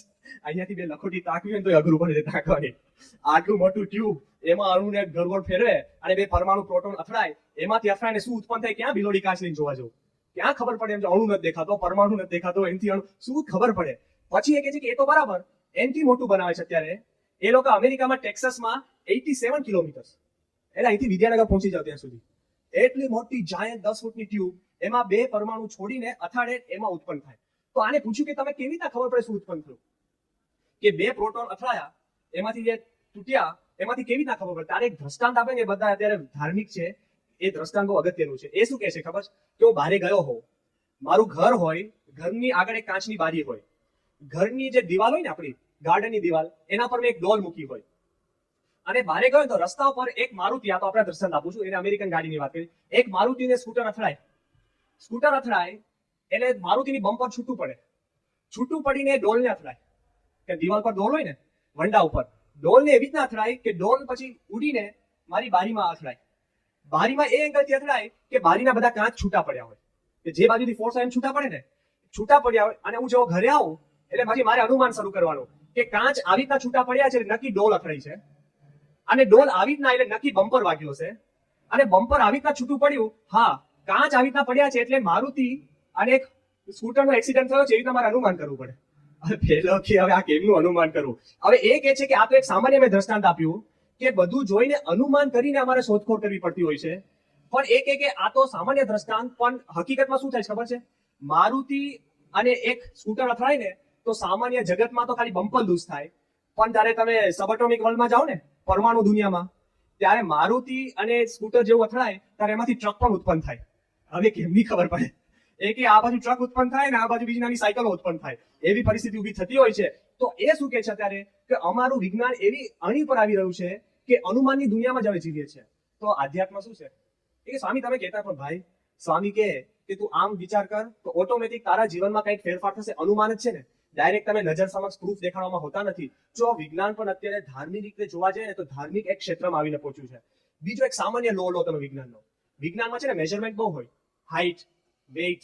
અહીંયાથી બે લખોટી તાકવી હોય તો અઘરું પડે તાકવાની. આટલું મોટું ટ્યુબ, એમાં અણુને ગરગોળ ફેરવે અને બે પરમાણુ પ્રોટોન અથડાય. એમાંથી અથડાઈને શું ઉત્પન્ન થાય? ક્યાં બિલોડી કાચ લઈને જોવા જવું? ક્યાં ખબર પડે? એમ અણુ નથી દેખાતો, પરમાણુ નથી દેખાતો, એનથી અણુ શું ખબર પડે? પછી એ કહે છે કે એ તો બરાબર, એનથી મોટું બનાવે છે અત્યારે એ લોકો અમેરિકામાં ટેક્સાસમાં 87 કિલોમીટર, એટલે અહીંથી વિદ્યાનગર પહોંચી જાવ ત્યાં સુધી એટલી મોટી જાયન્ટ 10 ફૂટની ટ્યુબ, એમાં બે પરમાણુ છોડીને અથાડે, એમાં ઉત્પન્ન થાય. તો આને પૂછ્યું કે તમે કેવી રીતે ખબર પડે શું ઉત્પન્ન થયું? કે બે પ્રોટોન અથડાયા, એમાંથી જે તૂટ્યા, એમાંથી કેવી રીતે ખબર પડે? તારે એક દ્રષ્ટાંત આપે ને, બધા અત્યારે ધાર્મિક છે, એ દ્રષ્ટાંત બહુ અગત્યનું છે. એ શું કહે છે ખબર? કે હું બહારે ગયો હોઉં, મારું ઘર હોય, ઘરની આગળ એક કાચની બારી હોય, ઘરની જે દિવાલ હોય ને આપણી ગાર્ડનની દિવાલ, એના પર મેં એક ડોલ મૂકી હોય, અને બહારે ગયો તો રસ્તા ઉપર એક મારુતિ, આ તો આપણે દ્રષ્ટાંત આપું છું, એને અમેરિકન ગાડીની વાત કરી, એક મારુતિને સ્કૂટર અથડાય એટલે મારુતિની બમ્પર છૂટું પડે, છૂટું પડીને ડોલને અથડાય. કે દિવાલ પર ડોલ હોય ને, વંડા ઉપર ડોલને એવી રીતના અથડાય કે ડોલ પછી ઉડીને મારી બારીમાં અથડાય. બારીમાં એ એંગલથી અથડાય કે બારીના બધા કાચ છૂટા પડ્યા હોય, કે જે બાજુથી ફોર્સ આવે છૂટા પડે ને, છૂટા પડ્યા હોય. અને હું જેવો ઘરે આવું એટલે પછી મારે અનુમાન શરૂ કરવાનું કે કાચ આવી રીતના છૂટા પડ્યા છે, નક્કી ડોલ અથડાઈ છે, અને ડોલ આવી રીતના એટલે નક્કી બમ્પર વાગ્યો છે, અને બમ્પર આવી રીતના છૂટું પડ્યું, હા કાચ આવી રીતના પડ્યા છે એટલે મારુતિ અને એક સ્કૂટરનો એક્સિડન્ટ થયો છે, એવી રીતના મારે અનુમાન કરવું પડે. હવે પેલો કે હવે આ કેમનું અનુમાન કરવું? હવે એ કહે છે કે આ તો એક સામાન્ય મેં દ્રષ્ટાંત આપ્યું કે બધું જોઈને અનુમાન કરીને અમારે શોધખોળ કરવી પડતી હોય છે. પણ એ કહે કે આ તો સામાન્ય દ્રષ્ટાંત, પણ હકીકતમાં શું થાય છે ખબર છે? મારુતિ અને એક સ્કૂટર અથડાય ને તો સામાન્ય જગતમાં તો ખાલી બમ્પર લૂઝ થાય, પણ ત્યારે તમે સબએટોમિક વર્લ્ડમાં જાઓ ને, પરમાણુ દુનિયામાં, ત્યારે મારુતિ અને સ્કૂટર જેવું અથડાય ત્યારે એમાંથી ટ્રક પણ ઉત્પન્ન થાય. હવે કેમની ખબર પડે? એ કે આ બાજુ ટ્રક ઉત્પન્ન થાય ને આ બાજુ બીજી નાની સાયકલો ઉત્પન્ન થાય, એવી પરિસ્થિતિ ઊભી થતી હોય છે. તો એ શું કે છે અત્યારે કે અમારું વિજ્ઞાન એવી અણી પર આવી રહ્યું છે કે અનુમાનની દુનિયામાં જ હવે જીવીએ છે. તો આધ્યાત્મ શું છે? એ સ્વામી તમે કહેતા પણ ભાઈ, સ્વામી કે તું આમ વિચાર કર તો ઓટોમેટિક તારા જીવનમાં કંઈક ફેરફાર થશે. અનુમાન જ છે ને, ડાયરેક્ટ તમે નજર સમક્ષ પ્રૂફ દેખાડવામાં હોતા નથી. જો વિજ્ઞાન પણ અત્યારે ધાર્મિક રીતે જોવા જાય ને તો ધાર્મિક એક ક્ષેત્રમાં આવીને પહોંચ્યું છે. બીજો એક સામાન્ય લો તમે વિજ્ઞાનનો, વિજ્ઞાનમાં છે ને મેઝરમેન્ટ બહુ હોય, હાઈટ, વેઇટ,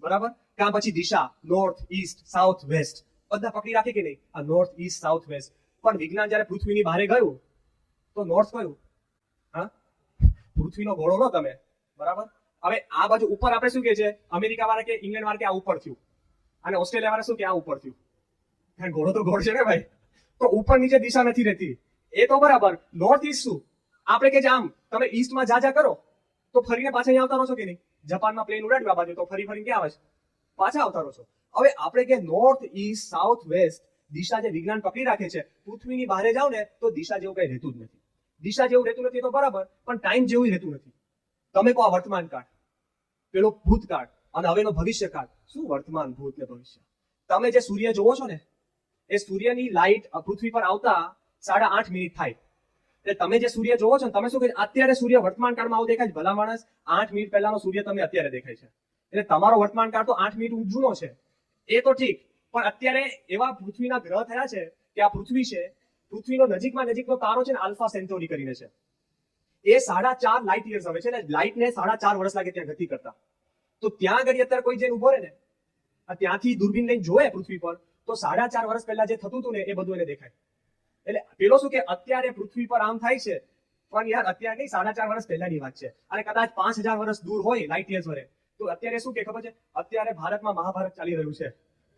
બરાબર. કાં પછી દિશા નોર્થ ઈસ્ટ સાઉથ વેસ્ટ બધા પકડી રાખે કે નહીં, આ નોર્થ ઈસ્ટ સાઉથ વેસ્ટ. પણ વિજ્ઞાન જયારે પૃથ્વીની બહાર ગયું તો નોર્થ કયું? હા, પૃથ્વીનો ગોળો નો તમે, બરાબર. હવે આ બાજુ ઉપર આપણે શું કે છે, અમેરિકા વાળા કે ઇંગ્લેન્ડ વાળા કે આ ઉપર થયું, અને ઓસ્ટ્રેલિયા વાળા શું કે આ ઉપર થયું. કારણ ગોળો તો ગોળ છે ને ભાઈ, તો ઉપર નીચે દિશા નથી રહેતી. એ તો બરાબર. નોર્થ ઈસ્ટ શું, આપણે કે આમ તમે ઈસ્ટમાં જા કરો તો ફરીને પાછા અહીંયા આવતા રહો છો કે નહીં. જાપાનમાં પ્લેન ઉડાડ્યું આ બાજુ તો ફરી ફરીને ક્યાં આવે છે, પાછા આવતા રહો છો. હવે આપણે કે નોર્થ ઈસ્ટ સાઉથ વેસ્ટ દિશા જે વિજ્ઞાન પકડી રાખે છે, પૃથ્વીની બહાર જાવ ને તો દિશા જેવું કઈ રહેતું જ નથી. દિશા જેવું રહેતું નથી તો બરાબર, પણ ટાઈમ જેવું રહેતું નથી. તમે કહો આ વર્તમાન કાળ, પેલો ભૂતકાળ અને હવેનો ભવિષ્યકાળ. શું વર્તમાન ભૂત ને ભવિષ્ય? તમે જે સૂર્ય જોવો છો ને, એ સૂર્યની લાઈટ પૃથ્વી પર આવતા 8.5 મિનિટ થાય. એટલે તમે જે સૂર્ય જોવો છો ને, તમે શું કહે અત્યારે સૂર્ય વર્તમાન કાળમાં આવું દેખાય છે? ભલા માણસ, 8 મિનિટ પહેલાનો સૂર્ય તમને અત્યારે દેખાય છે. એટલે તમારો વર્તમાન કાળ તો 8 મિનિટ જૂનો છે. એ તો ઠીક, પણ અત્યારે એવા પૃથ્વીના ગ્રહ થયા છે કે આ પૃથ્વી છે, પૃથ્વીનો નજીકનો તારો છે ને, આલ્ફા સેન્ટોરી કરીને છે. એ 4.5 લાઇટ યર્સ આવે છે. એટલે લાઇટને 4.5 વર્ષ લાગે ત્યાં ગતિ કરતા. તો ત્યાં આગળ અત્યારે કોઈ જઈને ઉભો રહે ને, ત્યાંથી દૂરબીન લઈને જોવે પૃથ્વી પર, તો 4.5 વર્ષ પહેલા જે થતું હતું ને એ બધું એને દેખાય. એટલે પેલો શું કે અત્યારે પૃથ્વી પર આમ થાય છે, પણ યાર અત્યારે નહીં, 4.5 વર્ષ પહેલાની વાત છે. અને કદાચ 5000 વર્ષ દૂર હોય લાઇટ યર્સ વરે, તો અત્યારે શું કે ખબર છે, અત્યારે ભારતમાં મહાભારત ચાલી રહ્યું છે.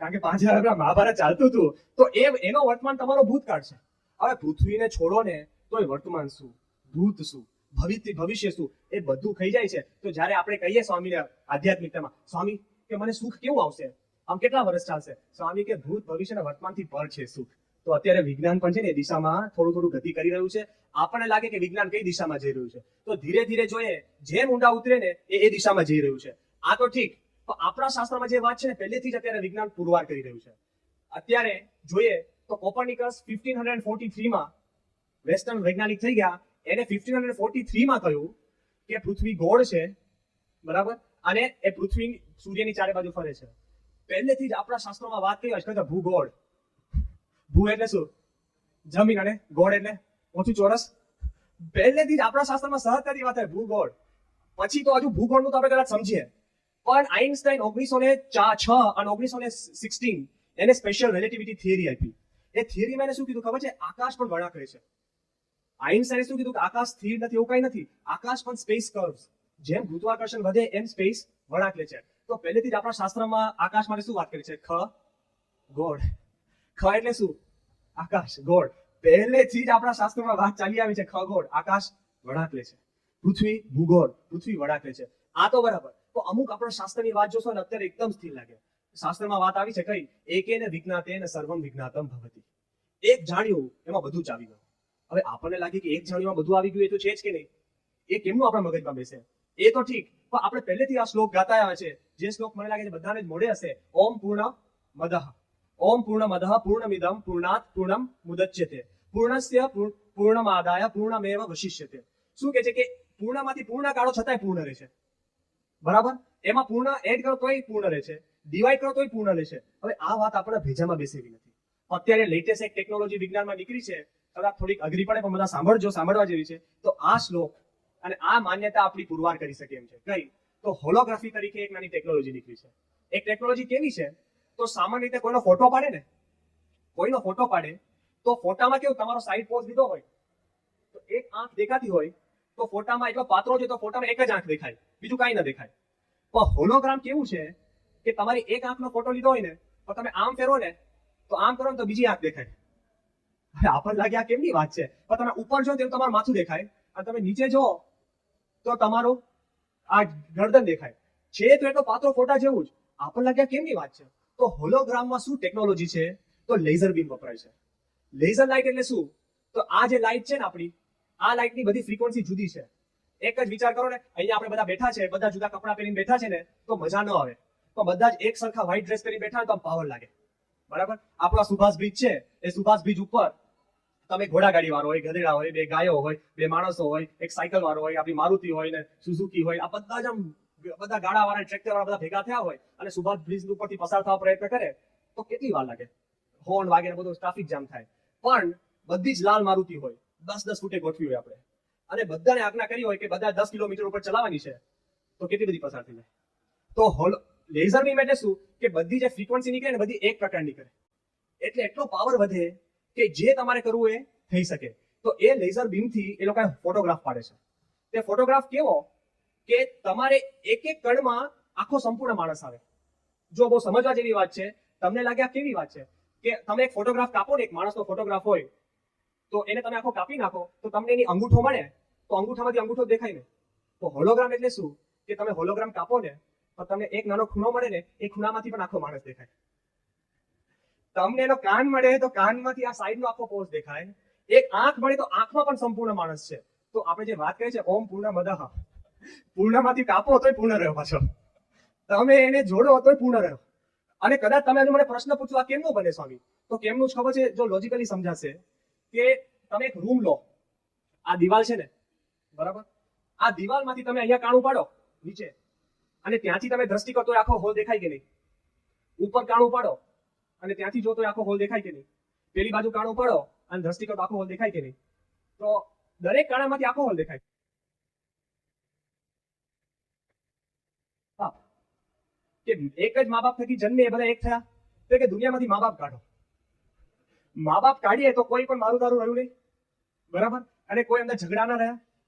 કારણ કે 5000 વર્ષ મહાભારત ચાલતું હતું. તો એનો વર્તમાન તમારો ભૂતકાળ છે. હવે પૃથ્વીને છોડો ને તો એ વર્તમાન શું, ભૂત શું, ભવિષ્ય શું, એ બધું થઈ જાય છે. તો જયારે આપણે કહીએ સ્વામીને આધ્યાત્મિકતામાં, સ્વામી કે મને સુખ કેવું આવશે, આમ કેટલા વર્ષ ચાલશે? સ્વામી કે ભૂત ભવિષ્ય અને વર્તમાનથી પર છે સુખ. તો અત્યારે વિજ્ઞાન પણ છે ને એ દિશામાં થોડું ગતિ કરી રહ્યું છે. આપણને લાગે કે વિજ્ઞાન કઈ દિશામાં જઈ રહ્યું છે, તો ધીરે ધીરે જોઈએ જેમ ઊંડા ઉતરે ને એ દિશામાં જઈ રહ્યું છે. આ તો ઠીક, તો આપણા શાસ્ત્રમાં જે વાત છે ને પહેલેથી જ અત્યારે વિજ્ઞાન પુરવાર કરી રહ્યું છે. અત્યારે જોઈએ તો કોપરનિકસ 1543 વેસ્ટર્ન વૈજ્ઞાનિક થઈ ગયા. એને 1543 કહ્યું કે પૃથ્વી ગોળ છે, બરાબર, અને એ પૃથ્વી સૂર્યની ચારે બાજુ ફરે છે. પહેલેથી જ આપણા શાસ્ત્રોમાં વાત કરી છે ભૂગોળ. ભૂ એટલે શું, જમીન, અને ગોળ એટલે ઓછું ચોરસ. પહેલેથી જ આપણા શાસ્ત્રમાં સહજતાથી વાત થાય ભૂગોળ. પછી તો હજુ ભૂગોળનું તો આપણે કદાચ સમજીએ, પણ આઇન્સ્ટાઈન 1906 અને 1916 એને સ્પેશિયલ રિલેટિવિટી થિયરી આપી. એ થિયરીમાં એને શું કીધું ખબર છે, આકાશ પણ વળાંક છે. આઇન્સ્ટાઈને શું કીધું કે આકાશ સ્થિર નથી, એવું કઈ નથી. આકાશ પણ સ્પેસ કર્વ્સ, જેમ ગુરુત્વાકર્ષણ વધે એમ સ્પેસ વળાંક લે છે. તો પહેલેથી જ આપણા શાસ્ત્રમાં આકાશ માટે શું વાત કરી છે, ગોળ. ખ એટલે શું, આકાશ, ગોળ. પહેલેથી જ આપણા શાસ્ત્રમાં વાત ચાલી આવી છે, ખગોળ, આકાશ વળાંક લે છે. પૃથ્વી ભૂગોળ, પૃથ્વી વળાંક લે છે. આ તો બરાબર. તો અમુક આપણા શાસ્ત્રની વાત જોશો ને અત્યારે એકદમ સ્થિર લાગે. શાસ્ત્રમાં વાત આવી છે કઈ, એકેન વિજ્ઞાતેન સર્વમ વિજ્ઞાતમ ભવતિ. એક જાણ્યું એમાં બધું જ આવી ગયું. હવે આપણને લાગે કે એક જાણ્યુંમાં બધું આવી ગયું, એ તો છે જ કે નહીં. એ કેમનું આપણા મગજમાં બેસે? એ તો ઠીક, પણ આપણે પહેલેથી આ શ્લોક ગાતા આવ્યા છે. જે શ્લોક મને લાગે છે બધાને જ મોઢે હશે, ઓમ પૂર્ણ મદઃ, ઓમ પૂર્ણમદઃ પૂર્ણમિદં પૂર્ણાત પૂર્ણમ મુદચ્યતે પૂર્ણસ્ય પૂર્ણમાદાય પૂર્ણમેવ વશિષ્યતે. શું કે છે કે પૂર્ણમાંથી પૂર્ણ કાઢો છતાંય પૂર્ણ રહે છે, બરાબર. એમાં પૂર્ણ એડ કરો તોય પૂર્ણ રહે છે, ડિવાઈડ કરો તોય પૂર્ણ રહે છે. હવે આ વાત આપણા ભેજામાં બેસેલી નથી. અત્યારે લેટેસ્ટ એક ટેકનોલોજી વિજ્ઞાનમાં નીકળી છે, કદાચ થોડીક અઘરી પડે પણ બધા સાંભળવા જેવી છે. તો આ શ્લોક અને આ માન્યતા આપણી પુરવાર કરી શકે એમ છે. કઈ? તો હોલોગ્રાફી તરીકે એક નાની ટેકનોલોજી નીકળી છે. એક ટેકનોલોજી કેવી છે, તો સામાન્ય રીતે કોઈનો ફોટો પાડે તો ફોટામાં કેવું, તમારો સાઈડ પોઝ લીધો હોય તો એક આંખ દેખાતી હોય, તો ફોટામાં એટલો પાતળો છે તો ફોટામાં એક જ આંખ દેખાય, બીજું કાંઈ ન દેખાય. પણ હોલોગ્રામ કેવું છે કે તમારી એક આંખનો ફોટો લીધો હોય ને, તો તમે આમ ફેરો ને, તો આમ કરો ને તો બીજી આંખ દેખાય. આપણને લાગે આ કેમની વાત છે, પણ તમે ઉપર જો તેવું તમારું માથું દેખાય, અને તમે નીચે જો તો તમારું આ ગરદન દેખાય છે. તો એટલો પાતળો ફોટા જેવું જ. આપણને લાગે આ કેમની વાત છે? તો હોલોગ્રામમાં શું ટેકનોલોજી છે, તો લેઝર બીમ વપરાય છે. લેઝર લાઇટ એટલે શું, તો આ જે લાઇટ છે ને આપણી, આ લાઇટની બધી ફ્રીક્વન્સી જુદી છે. એક જ વિચાર કરો ને, અહીંયા આપણે બધા બેઠા છે, બધા જુદા કપડાં પહેરીને બેઠા છે ને, તો મજા ન આવે. તો બધા જ એક સરખા વ્હાઈટ ડ્રેસ પહેરી બેઠા તો પાવર લાગે, બરાબર. આપણો સુભાષ બ્રિજ છે, એ સુભાષ બ્રિજ ઉપર તમે ઘોડાગાડી વાળો હોય, ગધેડા હોય, બે ગાયો હોય, બે માણસો હોય, એક સાયકલ વાળો હોય, આપણી મારુતિ હોય ને સુઝુકી હોય, આ બધા જ બધા ગાડા વાળા ટ્રેક્ટર વાળા બધા ભેગા થયા હોય અને સુભાષ બ્રિજ ઉપરથી પસાર થવા પ્રયત્ન કરે તો કેટલી વાર લાગે, હોર્ન વાગે ને બધું ટ્રાફિક જામ થાય. પણ બધી જ લાલ મારુતિ હોય, 10-10 ફૂટે ગોઠવી હોય આપણે, અને બધાને આજ્ઞા કરી હોય કે બધા 10 કિલોમીટર ઉપર ચલાવવાની છે, તો કેટલી બધી પસાર થઈ જાય. તો લેઝર બીમ એટલે શું કે બધી જે ફ્રીક્વન્સી નીકળે ને બધી એક પ્રકાર નીકળે, એટલે એટલો પાવર વધે કે જે તમારે કરવું એ થઈ શકે. તો એ લેઝર બીમથી એ લોકો ફોટોગ્રાફ પાડે છે. તે ફોટોગ્રાફ કેવો કે તમારે એક એક કણમાં આખો સંપૂર્ણ માણસ આવે. જો બહુ સમજવા જેવી વાત છે. તમને લાગે આ કેવી વાત છે કે તમે એક ફોટોગ્રાફ કાપો ને, એક માણસનો ફોટોગ્રાફ હોય તો એને તમે આખો કાપી નાખો તો તમને એની અંગૂઠો મળે તો અંગૂઠામાંથી અંગૂઠો દેખાય ને. તો હોલોગ્રામ એટલે શું કે તમે હોલોગ્રામ કાપો ને તો તમને એક નાનો ખૂણો મળે ને, એ ખૂણામાંથી પણ આખો માણસ દેખાય. તમને એનો કાન મળે તો કાનમાંથી આ સાઈડનો આખો પોઝ દેખાય. એક આંખ મળે તો આંખમાં પણ સંપૂર્ણ માણસ છે. તો આપણે જે વાત કરીએ છીએ ઓમ પૂર્ણ મદઃ, પૂર્ણમાંથી કાપો તોય પૂર્ણ રહ્યો પાછો, તમે એને જોડો તોય પૂર્ણ રહ્યો. અને કદાચ તમે હજુ મને પ્રશ્ન પૂછો આ કેમનું બને સ્વામી, તો કેમનું જ ખબર છે. જો લોજિકલી સમજાશે કે તમે એક રૂમ લો, આ દિવાલ છે ને, બરાબર, આ દિવાલમાંથી તમે અહીંયા કાણું પાડો નીચે, અને ત્યાંથી તમે દ્રષ્ટિ કરતો આખો હોલ દેખાય કે નહીં. ઉપર કાણું પાડો અને ત્યાંથી જોતો આખો હોલ દેખાય કે નહીં. પેલી બાજુ કાણું પાડો અને દ્રષ્ટિ કરતો આખો હોલ દેખાય કે નહીં. તો દરેક કાણામાંથી આખો હોલ દેખાય. કે એક જ મા બાપ થકી જન્મે એ બધા એક થયા, તો કે દુનિયામાંથી મા બાપ કાઢો. મા બાપ કાઢીએ તો કોઈ પણ મારું તારું રહ્યું નહીં, બરાબર, અને કોઈ અંદર ઝઘડા ના રહ્યા,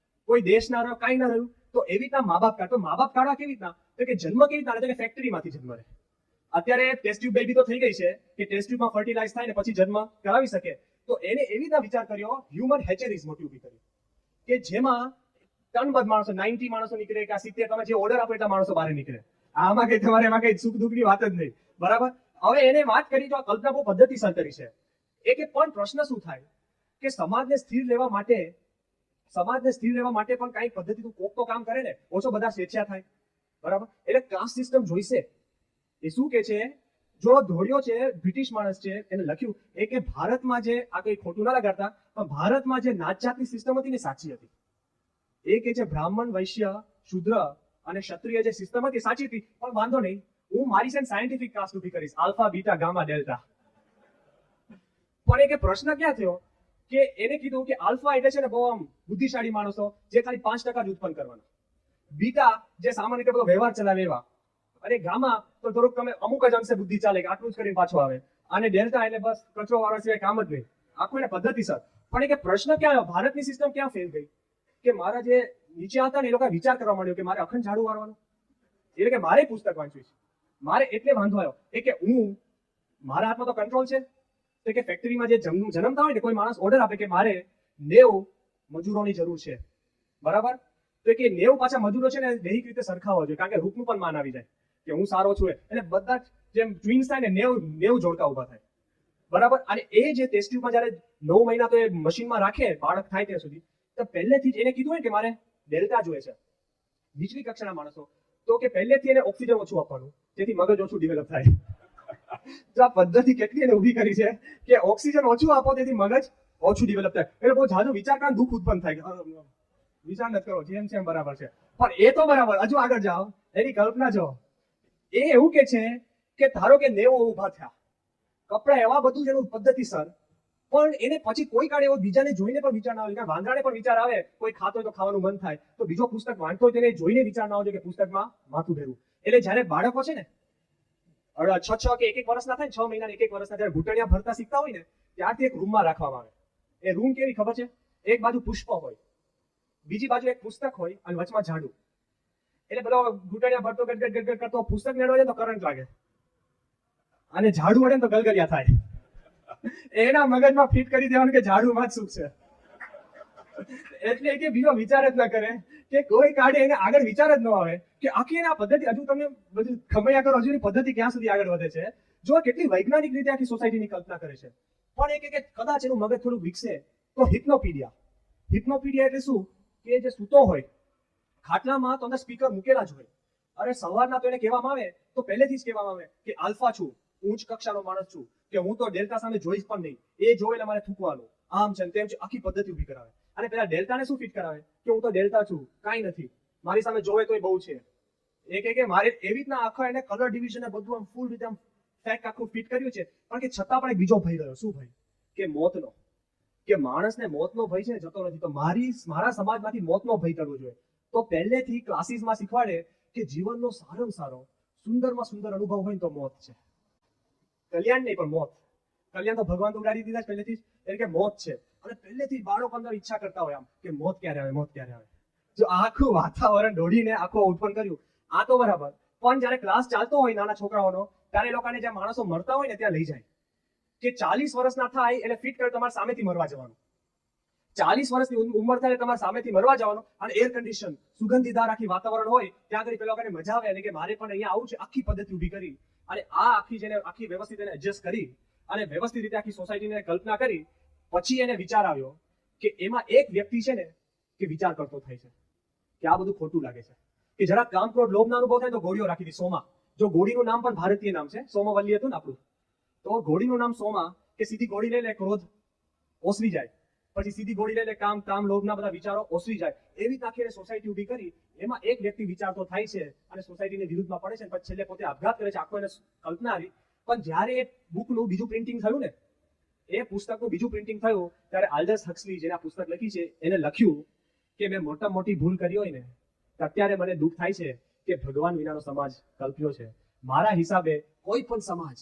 કોઈ દેશ ના રહ્યો, કાંઈ ના રહ્યું. તો એવી રીતના મા બાપ કાઢો. મા બાપ કાઢવા કેવી રીતના, તો કે જન્મ કેવી રીતના, તો કે ફેક્ટરીમાંથી જન્મ રહે. અત્યારે ટેસ્ટ ટ્યુબ બેબી તો થઈ ગઈ છે કે ટેસ્ટ ટ્યુબમાં ફર્ટિલાઇઝ થાય ને પછી જન્મ કરાવી શકે. તો એને એવી રીતના વિચાર કર્યો, હ્યુમન હેચરીઝ મોટી ઉભી કરી કે જેમાં ટનબંધ માણસો, 90 માણસો નીકળે કે 70, તમે જે ઓર્ડર આપો એટલા માણસો બહાર નીકળે. આમાં કઈ તમારે એમાં કઈ સુખ દુઃખની વાત જ નહીં, બરાબર. હવે એને વાત કરી તો આ કલ્પના બહુ પદ્ધતિસર કરી છે. એક પણ પ્રશ્ન શું થાય કે સમાજને સ્થિર રહેવા માટે પણ કઈ પદ્ધતિ કોક તો કામ કરે ને, ઓછો બધા સ્વેચ્છા થાય, બરાબર. એટલે કાસ્ટ સિસ્ટમ જોઈશે. એ શું કે છે, જો ધોળિયો છે, બ્રિટિશ માણસ છે, એને લખ્યું એ કે ભારતમાં જે આ કઈ ખોટું ના લગાડતા, પણ ભારતમાં જે નાત જાતની સિસ્ટમ હતી ને સાચી હતી. એ કે છે બ્રાહ્મણ, વૈશ્ય, શુદ્ર અને ક્ષત્રિય જે સિસ્ટમ હતી સાચી હતી, પણ વાંધો નહીં, હું મારી છે સાયન્ટિફિક કાસ્ટ ઉભી કરીશ, આલ્ફા, બીટા, ગામા, ડેલ્ટા. પણ એ કે પ્રશ્ન ક્યાં થયો કે એને કીધું કે આલ્ફા એટલે છે ને બહુ આમ બુદ્ધિશાળી માણસો જે ખાલી 5% જ ઉત્પન્ન કરવાના, બીટા જે સામાન્ય રીતે બધો વ્યવહાર ચલાવે એવા, અને ગામા તો થોડુંક તમે અમુક જ અંશે બુદ્ધિ ચાલે કે આટલું જ કરીને પાછો આવે, અને ડેલ્ટા એટલે બસ કચરો વાળો સિવાય કામ જ નહીં. આખું એને પદ્ધતિસર. પણ એ કે પ્રશ્ન ક્યાં આવ્યો, ભારતની સિસ્ટમ ક્યાં ફેલ ગઈ કે મારા જે નીચે હતા ને એ લોકો વિચાર કરવા માંડ્યો કે મારે અખંડ ઝાડુ વાળવાનું, એટલે કે મારે પુસ્તક વાંચવું છે, મારે એટલે વાંધો આવ્યો એ કે હું મારા હાથમાં તો કંટ્રોલ છે. તો કે ફેક્ટરીમાં જે જન્મતા હોય ને કોઈ માણસ ઓર્ડર આપે કે મારે 90 મજૂરોની જરૂર છે, બરાબર. તો કે 90 પાછા મજૂરો છે ને દૈહિક રીતે સરખા હોવા જોઈએ, કારણ કે રૂપનું પણ માન આવી જાય કે હું સારો છું. એટલે બધા જેમ ટ્વિન્સ થાય ને 90 જોડકા ઉભા થાય, બરાબર. અને એ જે ટેસ્ટ ટ્યુબમાં જયારે 9 મહિના તો એ મશીનમાં રાખે બાળક થાય ત્યાં સુધી, તો પહેલેથી જ એને કીધું હોય કે મારે ડેલ્ટા જોઈએ છે, નીચલી કક્ષાના માણસો, તો કે પહેલેથી એને ઓક્સિજન ઓછું આપવાનું જેથી મગજ ઓછું ડેવલપ થાય. તો આ પદ્ધતિ કેટલી એને ઊભી કરી છે કે ઓક્સિજન ઓછું આપો તેથી મગજ ઓછું ડેવલપ થાય. એટલે બહુ જાજુ વિચાર કરીને દુઃખ ઉત્પન્ન થાય કે વિચાર નથી કરો, જેમ છે એમ બરાબર છે. પણ એ તો બરાબર, હજુ આગળ જાઓ, એની કલ્પના જો એ એવું કે છે કે ધારો કે 90 ઉભા થયા, કપડા એવા બધું જેનું પદ્ધતિસર, પણ એને પછી કોઈ કાળે એવો બીજાને જોઈને પણ વિચાર ના આવે, કારણ વાંદરાને પણ વિચાર આવે, કોઈ ખાતો હોય તો ખાવાનું મન થાય, તો બીજો પુસ્તક વાંચતો હોય તેને જોઈને વિચાર ના આવે કે પુસ્તકમાં માથું ફેરવું. એટલે જયારે બાળકો છે ને 6 કે 1 વર્ષના થાય, 6 મહિના 1 વર્ષના જયારે ઘૂંટણિયા ભરતા શીખતા હોય ને, ત્યારથી એક રૂમમાં રાખવામાં આવે. એ રૂમ કેવી ખબર છે, એક બાજુ પુષ્પ હોય, બીજી બાજુ એક પુસ્તક હોય અને વચમાં ઝાડુ. એટલે બધો ઘૂંટણિયા ભરતો ગડગડ કરતો પુસ્તક નેડો જાય તો કરંટ લાગે, અને ઝાડુ વડે તો ગલગલિયા થાય. એના મગજમાં ફિટ કરી દેવાનું કે ઝાડુમાં જ સુખ છે. એટલે કે બીજો વિચાર જ ન કરે કે કોઈ કાઢે એને આગળ વિચાર જ ન આવે કે આખી એને આ પદ્ધતિ. હજુ તમને બધું ખમૈયા કરો, હજુ એની પદ્ધતિ ક્યાં સુધી આગળ વધે છે, જો કેટલી વૈજ્ઞાનિક રીતે આખી સોસાયટીની કલ્પના કરે છે. પણ એ કે કદાચ એનું મગજ થોડું વિકસે તો હિપ્નોપીડિયા એટલે શું કે જે સૂતો હોય ખાટલામાં તો અંદર સ્પીકર મૂકેલા જ હોય, અરે સવારના તો એને કહેવામાં આવે તો પહેલેથી જ કહેવામાં આવે કે આલ્ફા છું, ઉચ્ચ કક્ષાનો માણસ છું, કે હું તો ડેલ્ટા સામે જોઈશ પણ નહીં, એ જોવે એટલે મારે થૂકવાનું, આમ છે તેમ છે, આખી પદ્ધતિ ઊભી કરાવે. અને પેલા ડેલ્ટાને શું ફિટ કરાવે કે હું તો ડેલ્ટા છું, કાંઈ નથી, મારી સામે જોવે તોય બહુ છે. એ કે મારે એવી રીતના આખા એને કલર ડિવિઝન બધું આમ ફૂલ રીતે આમ ફેક આખું ફિટ કર્યું છે. પણ કે છતાં પણ એક બીજો ભય રહ્યો, શું ભય કે મોતનો, કે માણસને મોતનો ભય છે ને જતો નથી, તો મારા સમાજમાંથી મોતનો ભય કરવો જોઈએ. તો પહેલેથી ક્લાસીસમાં શીખવાડે કે જીવનનો સારામાં સારો સુંદરમાં સુંદર અનુભવ હોય ને તો મોત છે. કલ્યાણ નહીં પણ મોત. કલ્યાણ તો ભગવાન તો ઉડાડી દીધા પહેલેથી જ, એટલે કે મોત છે. અને પહેલેથી બાળકો અંદર ઈચ્છા કરતા હોય આમ કે મોત ક્યારે આવે, મોત ક્યારે આવે. જો આખું વાતાવરણ દોડીને આખું ઉત્પન્ન કર્યું આ તો બરાબર, પણ જયારે ક્લાસ ચાલતો હોય નાના છોકરાઓનો ત્યારે એ લોકોને જ્યાં માણસો મરતા હોય ને ત્યાં લઈ જાય કે 40 વર્ષના થાય એટલે ફિટ કરે તમારે સામેથી મરવા જવાનું. 40 વર્ષની ઉંમર થાય તમારે સામેથી મરવા જવાનું, અને એર કન્ડિશન સુગંધીદાર આખી વાતાવરણ હોય ત્યાં આગળ પેલા લોકોને મજા આવે અને કે મારે પણ અહીંયા આવું છે. આખી પદ્ધતિ ઊભી કરી અને આ આખી વ્યવસ્થિત એને એડજસ્ટ કરી અને વ્યવસ્થિત રીતે આખી સોસાયટીને કલ્પના કરી, પછી એને વિચાર આવ્યો કે એમાં એક વ્યક્તિ છે ને કે વિચાર કરતો થાય છે કે આ બધું ખોટું લાગે છે, કે જરા કામ ક્રોધ લોભના અનુભવ થાય તો ઘોડીઓ રાખી હતી સોમા. જો ઘોડીનું નામ પણ ભારતીય નામ છે, સોમવલ્લી હતું ને આપણું, તો ઘોડીનું નામ સોમા, કે સીધી ઘોડી લઈ લે ક્રોધ ઓસરી જાય, પછી સીધી ઘોડી લઈ લે કામ લોભના બધા વિચારો ઓસરી જાય. એવી તાખી સોસાયટી ઊભી કરી, એમાં એક વ્યક્તિ વિચારતો થાય છે અને સોસાયટીની વિરુદ્ધમાં પડે છે, પછી છેલ્લે પોતે આપઘાત કરે છે. આખો એને કલ્પના આવી. પણ જ્યારે એ બુકનું બીજું પ્રિન્ટિંગ થયું ને, એ પુસ્તકનું બીજું પ્રિન્ટિંગ થયું ત્યારે આલ્ડસ હક્સલી જેને આ પુસ્તક લખી છે એને લખ્યું કે મેં મોટી ભૂલ કરી હોય ને તો અત્યારે મને દુઃખ થાય છે કે ભગવાન વિનાનો સમાજ કલ્પ્યો છે. મારા હિસાબે કોઈ પણ સમાજ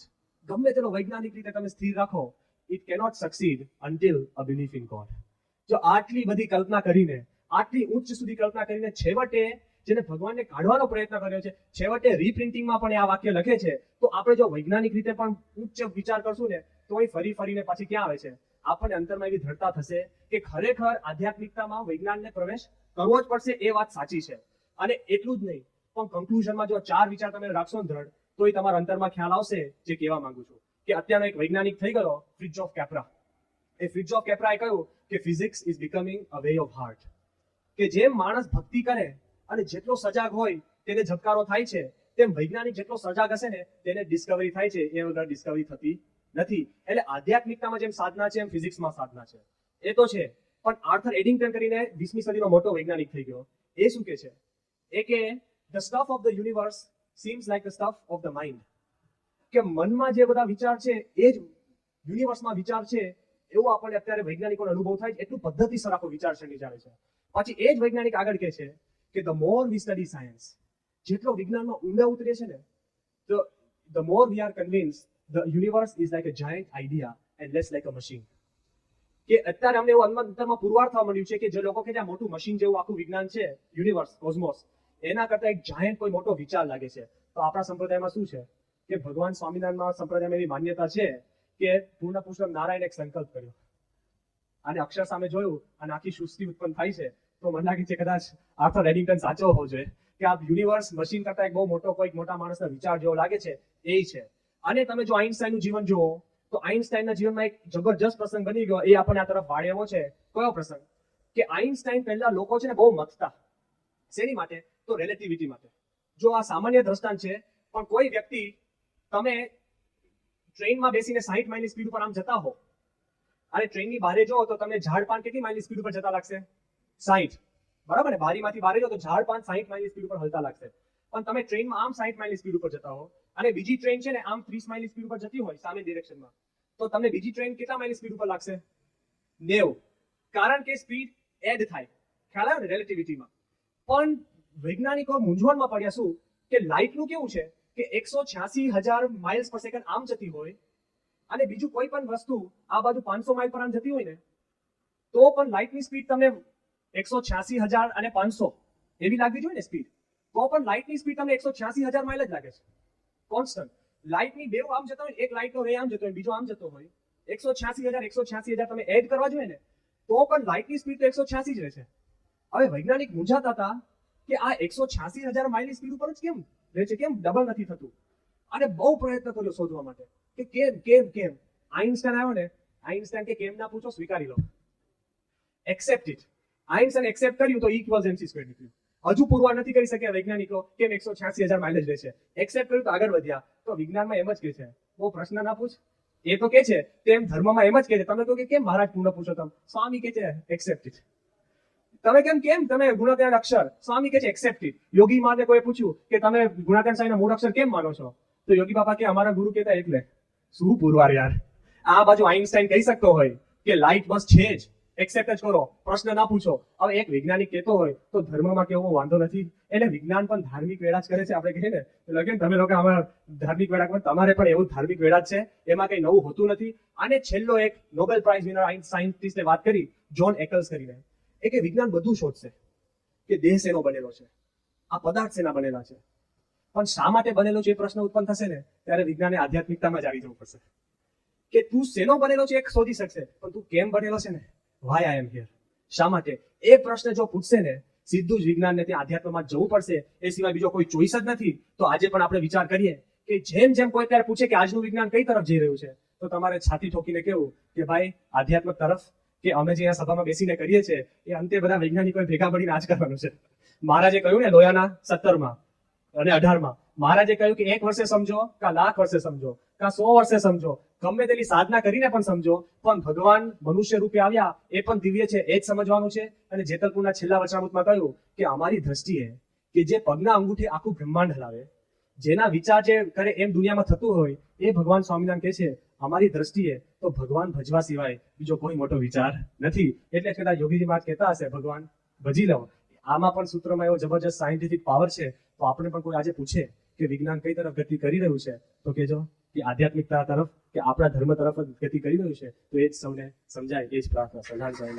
ગમે તેનો વૈજ્ઞાનિક રીતે તમે સ્થિર રાખો, it cannot succeed until a belief in God. જો આટલી બધી કલ્પના કરીને, આટલી ઉચ્ચ સુધી કલ્પના કરીને છેવટે જેને ભગવાનને કાઢવાનો પ્રયત્ન કર્યો છે, છેવટે રીપ્રિન્ટિંગમાં પણ આ વાક્ય લખે છે. તો આપણે જો વૈજ્ઞાનિક રીતે પણ ઉચ્ચ વિચાર કરશું ને તો એ ફરીને પાછી ક્યાં આવે છે, આપણને અંતરમાં એવી દ્રઢતા થશે કે ખરેખર આધ્યાત્મિકતામાં વિજ્ઞાનને પ્રવેશ કરવો જ પડશે. એ વાત સાચી છે. અને એટલું જ નહીં, પણ કન્ક્લુઝનમાં જો 4 વિચાર તમે રાખશો ને દ્રઢ, તો એ તમારા અંતરમાં ખ્યાલ આવશે જે કહેવા માંગુ છું. કે અત્યારનો એક વૈજ્ઞાનિક થઈ ગયો ફ્રિટ્જ ઓફ કેપ્રા. એ ફ્રિટ્જ ઓફ કેપ્રાએ કહ્યું કે physics is becoming a way of heart. કે જેમ માણસ ભક્તિ કરે અને જેટલો સજાગ હોય તેને ઝબકારો થાય છે, તેમ વૈજ્ઞાનિક જેટલો સજાગ હશે ને તેને ડિસ્કવરી થાય છે. એ વગર ડિસ્કવરી થતી નથી. એટલે આધ્યાત્મિકતામાં જેમ સાધના છે એમ ફિઝિક્સમાં સાધના છે, એ તો છે. પણ આર્થર એડિંગ્ટન કરીને 20મી સદીનો મોટો વૈજ્ઞાનિક થઈ ગયો. એ શું કે છે? એ કે the stuff of the universe seems like the stuff of the mind. કે મનમાં જે બધા વિચાર છે એ જ યુનિવર્સમાં વિચાર છે, એવું આપણને અત્યારે વૈજ્ઞાનિકોનો અનુભવ થાય છે. એટલું પદ્ધતિસર આખો વિચારસરણી ચાલે છે. પછી એ જ વૈજ્ઞાનિક આગળ કહે છે કે the more we study science, જેટલો વિજ્ઞાનમાં ઊંડા ઉતરે છે ને, તો the more we are convince the universe is like a giant idea and less like a machine. કે અત્યારે અમને એવું અંતરમાં પુરવાર થવા મળ્યું છે કે જે લોકો કે જ્યાં મોટું મશીન જેવું આખું વિજ્ઞાન છે, યુનિવર્સ, કોઝમોસ, એના કરતા એક જાયન્ટ કોઈ મોટો વિચાર લાગે છે. તો આપણા સંપ્રદાયમાં શું છે કે ભગવાન સ્વામિનારાયણ સંપ્રદાયમાં એવી માન્યતા છે કે પૂર્ણ પુરુષોત્તમ નારાયણ એક સંકલ્પ કર્યો અને અક્ષર સામે જોયું અને આખી સૃષ્ટિ ઉત્પન્ન થાય છે. તો મને લાગે છે કદાચ આર્થર એડિંગ્ટન સાચો હોવો જોઈએ કે આ યુનિવર્સ મશીન કરતા એક બહુ કોઈક મોટા માણસના વિચાર જેવો લાગે છે, એ છે. અને તમે જો આઈન્સ્ટાઈનનું જીવન જુઓ તો આઈન્સ્ટાઈનના જીવનમાં એક જબરજસ્ત પ્રસંગ બની ગયો. એ આપણને આ તરફ વાળે એવો છે. કયો પ્રસંગ? કે આઈન્સ્ટાઈન પહેલા લોકો છે ને બહુ મથતા. શેની માટે? તો રિલેટિવિટી માટે. જો આ સામાન્ય દ્રષ્ટાંત છે, પણ કોઈ વ્યક્તિ, તમે ટ્રેનમાં બેસીને 60 માઇલની સ્પીડ ઉપર આમ જતા હો અને ટ્રેનની બારે જો તો તમને ઝાડપાન કેટલી માઇલની સ્પીડ ઉપર જતા લાગશે? 60. બરાબર ને? બારીમાંથી બારે જો તો ઝાડપાન 60 માઇલની સ્પીડ ઉપર હલતા લાગશે. પણ તમે ટ્રેનમાં આમ 60 માઇલની સ્પીડ ઉપર જતા હો અને બીજી ટ્રેન છે ને આમ 30 માઇલની સ્પીડ ઉપર જતી હોય સામે ડિરેક્શનમાં, તો તમને બીજી ટ્રેન કેટલા માઇલની સ્પીડ ઉપર લાગશે? 90. કારણ કે સ્પીડ એડ થાય. ખ્યાલ આવ્યો ને રિલેટિવિટીમાં? પણ વૈજ્ઞાનિકો મૂંઝવણમાં પડ્યા શું કે લાઇટનું કેવું છે કે 186,000 માઇલ્સ પર સેકન્ડ આમ જતી હોય અને બીજું કોઈ પણ વસ્તુ આ બાજુ 500 માઇલ પર આમ જતી હોય ને, તો પણ લાઇટની સ્પીડ તમને 186,000 અને 500 એવી લાગવી જોઈએ ને સ્પીડ. તો પણ લાઇટની સ્પીડ તમને 186,000 માઇલ જ લાગે છે, કોન્સ્ટન્ટ. લાઇટની બે આમ જતા હોય, એક લાઇટનો રે આમ જતો હોય, બીજો આમ જતો હોય, 186,000 તમે એડ કરવા જોઈએ ને, તો પણ લાઇટની સ્પીડ તો 186 જ રહે છે. હવે વૈજ્ઞાનિક મૂંઝાતા હતા કે આ 186,000 માઇલની સ્પીડ ઉપર જ કેમ રહે છે, કેમ ડબલ નથી થતું? અને બહુ પ્રયત્ન કર્યો શોધવા માટે કે કેમ. આઈન્સ્ટાઈન આવ્યો ને, આઈન્સ્ટાઈન કે કેમ ના પૂછો, સ્વીકારી લો, એક્સેપ્ટ ઇટ. આઈન્સ્ટાઈન એક્સેપ્ટ કર્યું તો E = mc² નીકળ્યું. હજુ પુરવાર નથી કરી શક્યા વૈજ્ઞાનિકો કેમ 186,000 માઇલ જ રહે છે. એક્સેપ્ટ કર્યું તો આગળ વધ્યા. તો વિજ્ઞાનમાં એમ જ કે છે, બહુ પ્રશ્ન ના પૂછ. એ તો કે છે તેમ ધર્મમાં એમ જ કે છે. તમે કહો કે કેમ મહારાજ પૂર્ણ પુરુષોત્તમ? સ્વામી કે છે એક્સેપ્ટ ઇટ. તમે કેમ તમે ગુણાત્મક અક્ષર? સ્વામી કે છે એક્સેપ્ટ ઇટ. યોગી માને કોઈ પૂછ્યું કે તમે ગુણાત્મક સાઈના મૂળ અક્ષર કેમ માનો છો? તો યોગી બાપા કે અમારા ગુરુ કહેતા એટલે. શું પુરવાર યાર. આ બાજુ આઈન્સ્ટાઈન કહી શકતો હોય કે લાઇટ બસ છે જ, એક્સેપ્ટ જ કરો, પ્રશ્ન ના પૂછો. હવે એક વૈજ્ઞાનિક કહેતો હોય તો ધર્મમાં કેવો વાંધો નથી, એટલે વિજ્ઞાન પણ ધાર્મિક વેળા જ કરે છે. આપણે કહીએ ને લગે તમે લોકો આમાં ધાર્મિક વેળા કરો, તમારે પણ એવું ધાર્મિક વેળા જ છે, એમાં કઈ નવું હોતું નથી. અને છેલ્લો એક નોબેલ પ્રાઇઝ વિનર સાયન્ટિસ્ટે વાત કરી, જ્હોન એકલ્સ કરીને, એ કે વિજ્ઞાન બધું શોધશે કે દેહ શેનો બનેલો છે, આ પદાર્થ શેના બનેલા છે, પણ શા માટે બનેલો છે એ પ્રશ્ન ઉત્પન્ન થશે ને ત્યારે વિજ્ઞાને આધ્યાત્મિકતામાં જ આવી જવું પડશે કે તું શેનો બનેલો છે એ શોધી શકશે, પણ તું કેમ બનેલો છે ને, વાય આઈ એમ હિયર, શા માટે, એ પ્રશ્ન જો પૂછશે ને સીધું જ વિજ્ઞાનને ત્યાં આધ્યાત્મમાં જવું પડશે. એ સિવાય બીજો કોઈ ચોઈસ જ નથી. તો આજે પણ આપણે વિચાર કરીએ કે જેમ જેમ કોઈ ત્યારે પૂછે કે આજનું વિજ્ઞાન કઈ તરફ જઈ રહ્યું છે, તો તમારે છાતી ઠોકીને કેવું કે ભાઈ આધ્યાત્મ તરફ, કે અમે જે અહીંયા સભામાં બેસીને કરીએ છીએ એ અંતે બધા વૈજ્ઞાનિકો ભેગા મળીને આજ કરવાનું છે. મહારાજે કહ્યું ને લોયાના 17માં અને 18માં, મહારાજે કહ્યું કે 1 વર્ષે સમજો કા લાખ વર્ષે સમજો કા 100 વર્ષે સમજો, ગમે તેટલી સાધના કરીને પણ સમજો, પણ ભગવાન મનુષ્ય રૂપે આવ્યા એ પણ દિવ્ય છે એ જ સમજવાનું છે. અને જેતલપુરના છેલ્લા વચનામૃતમાં કહ્યું કે અમારી દ્રષ્ટિએ કે જે પગના અંગૂઠે આખું બ્રહ્માંડ હલાવે, જેના વિચાર જે કરે એમ દુનિયામાં થતું હોય, એ ભગવાન સ્વામિનારાયણ કહે છે અમારી દ્રષ્ટિએ તો ભગવાન ભજવા સિવાય બીજો કોઈ મોટો વિચાર નથી. એટલે જ કદાચ યોગીજી મહારાજ કહેતા હશે ભગવાન ભજી લો. આમાં પણ સૂત્રમાં એવો જબરજસ્ત સાયન્ટિફિક પાવર છે. તો આપણે પણ કોઈ આજે પૂછે કે વિજ્ઞાન કઈ તરફ ગતિ કરી રહ્યું છે, તો કહેજો કે આધ્યાત્મિકતા તરફ, કે આપણા ધર્મ તરફ ગતિ કરી રહ્યું છે. તો એ જ સૌને સમજાય, એ જ પ્રાર્થના.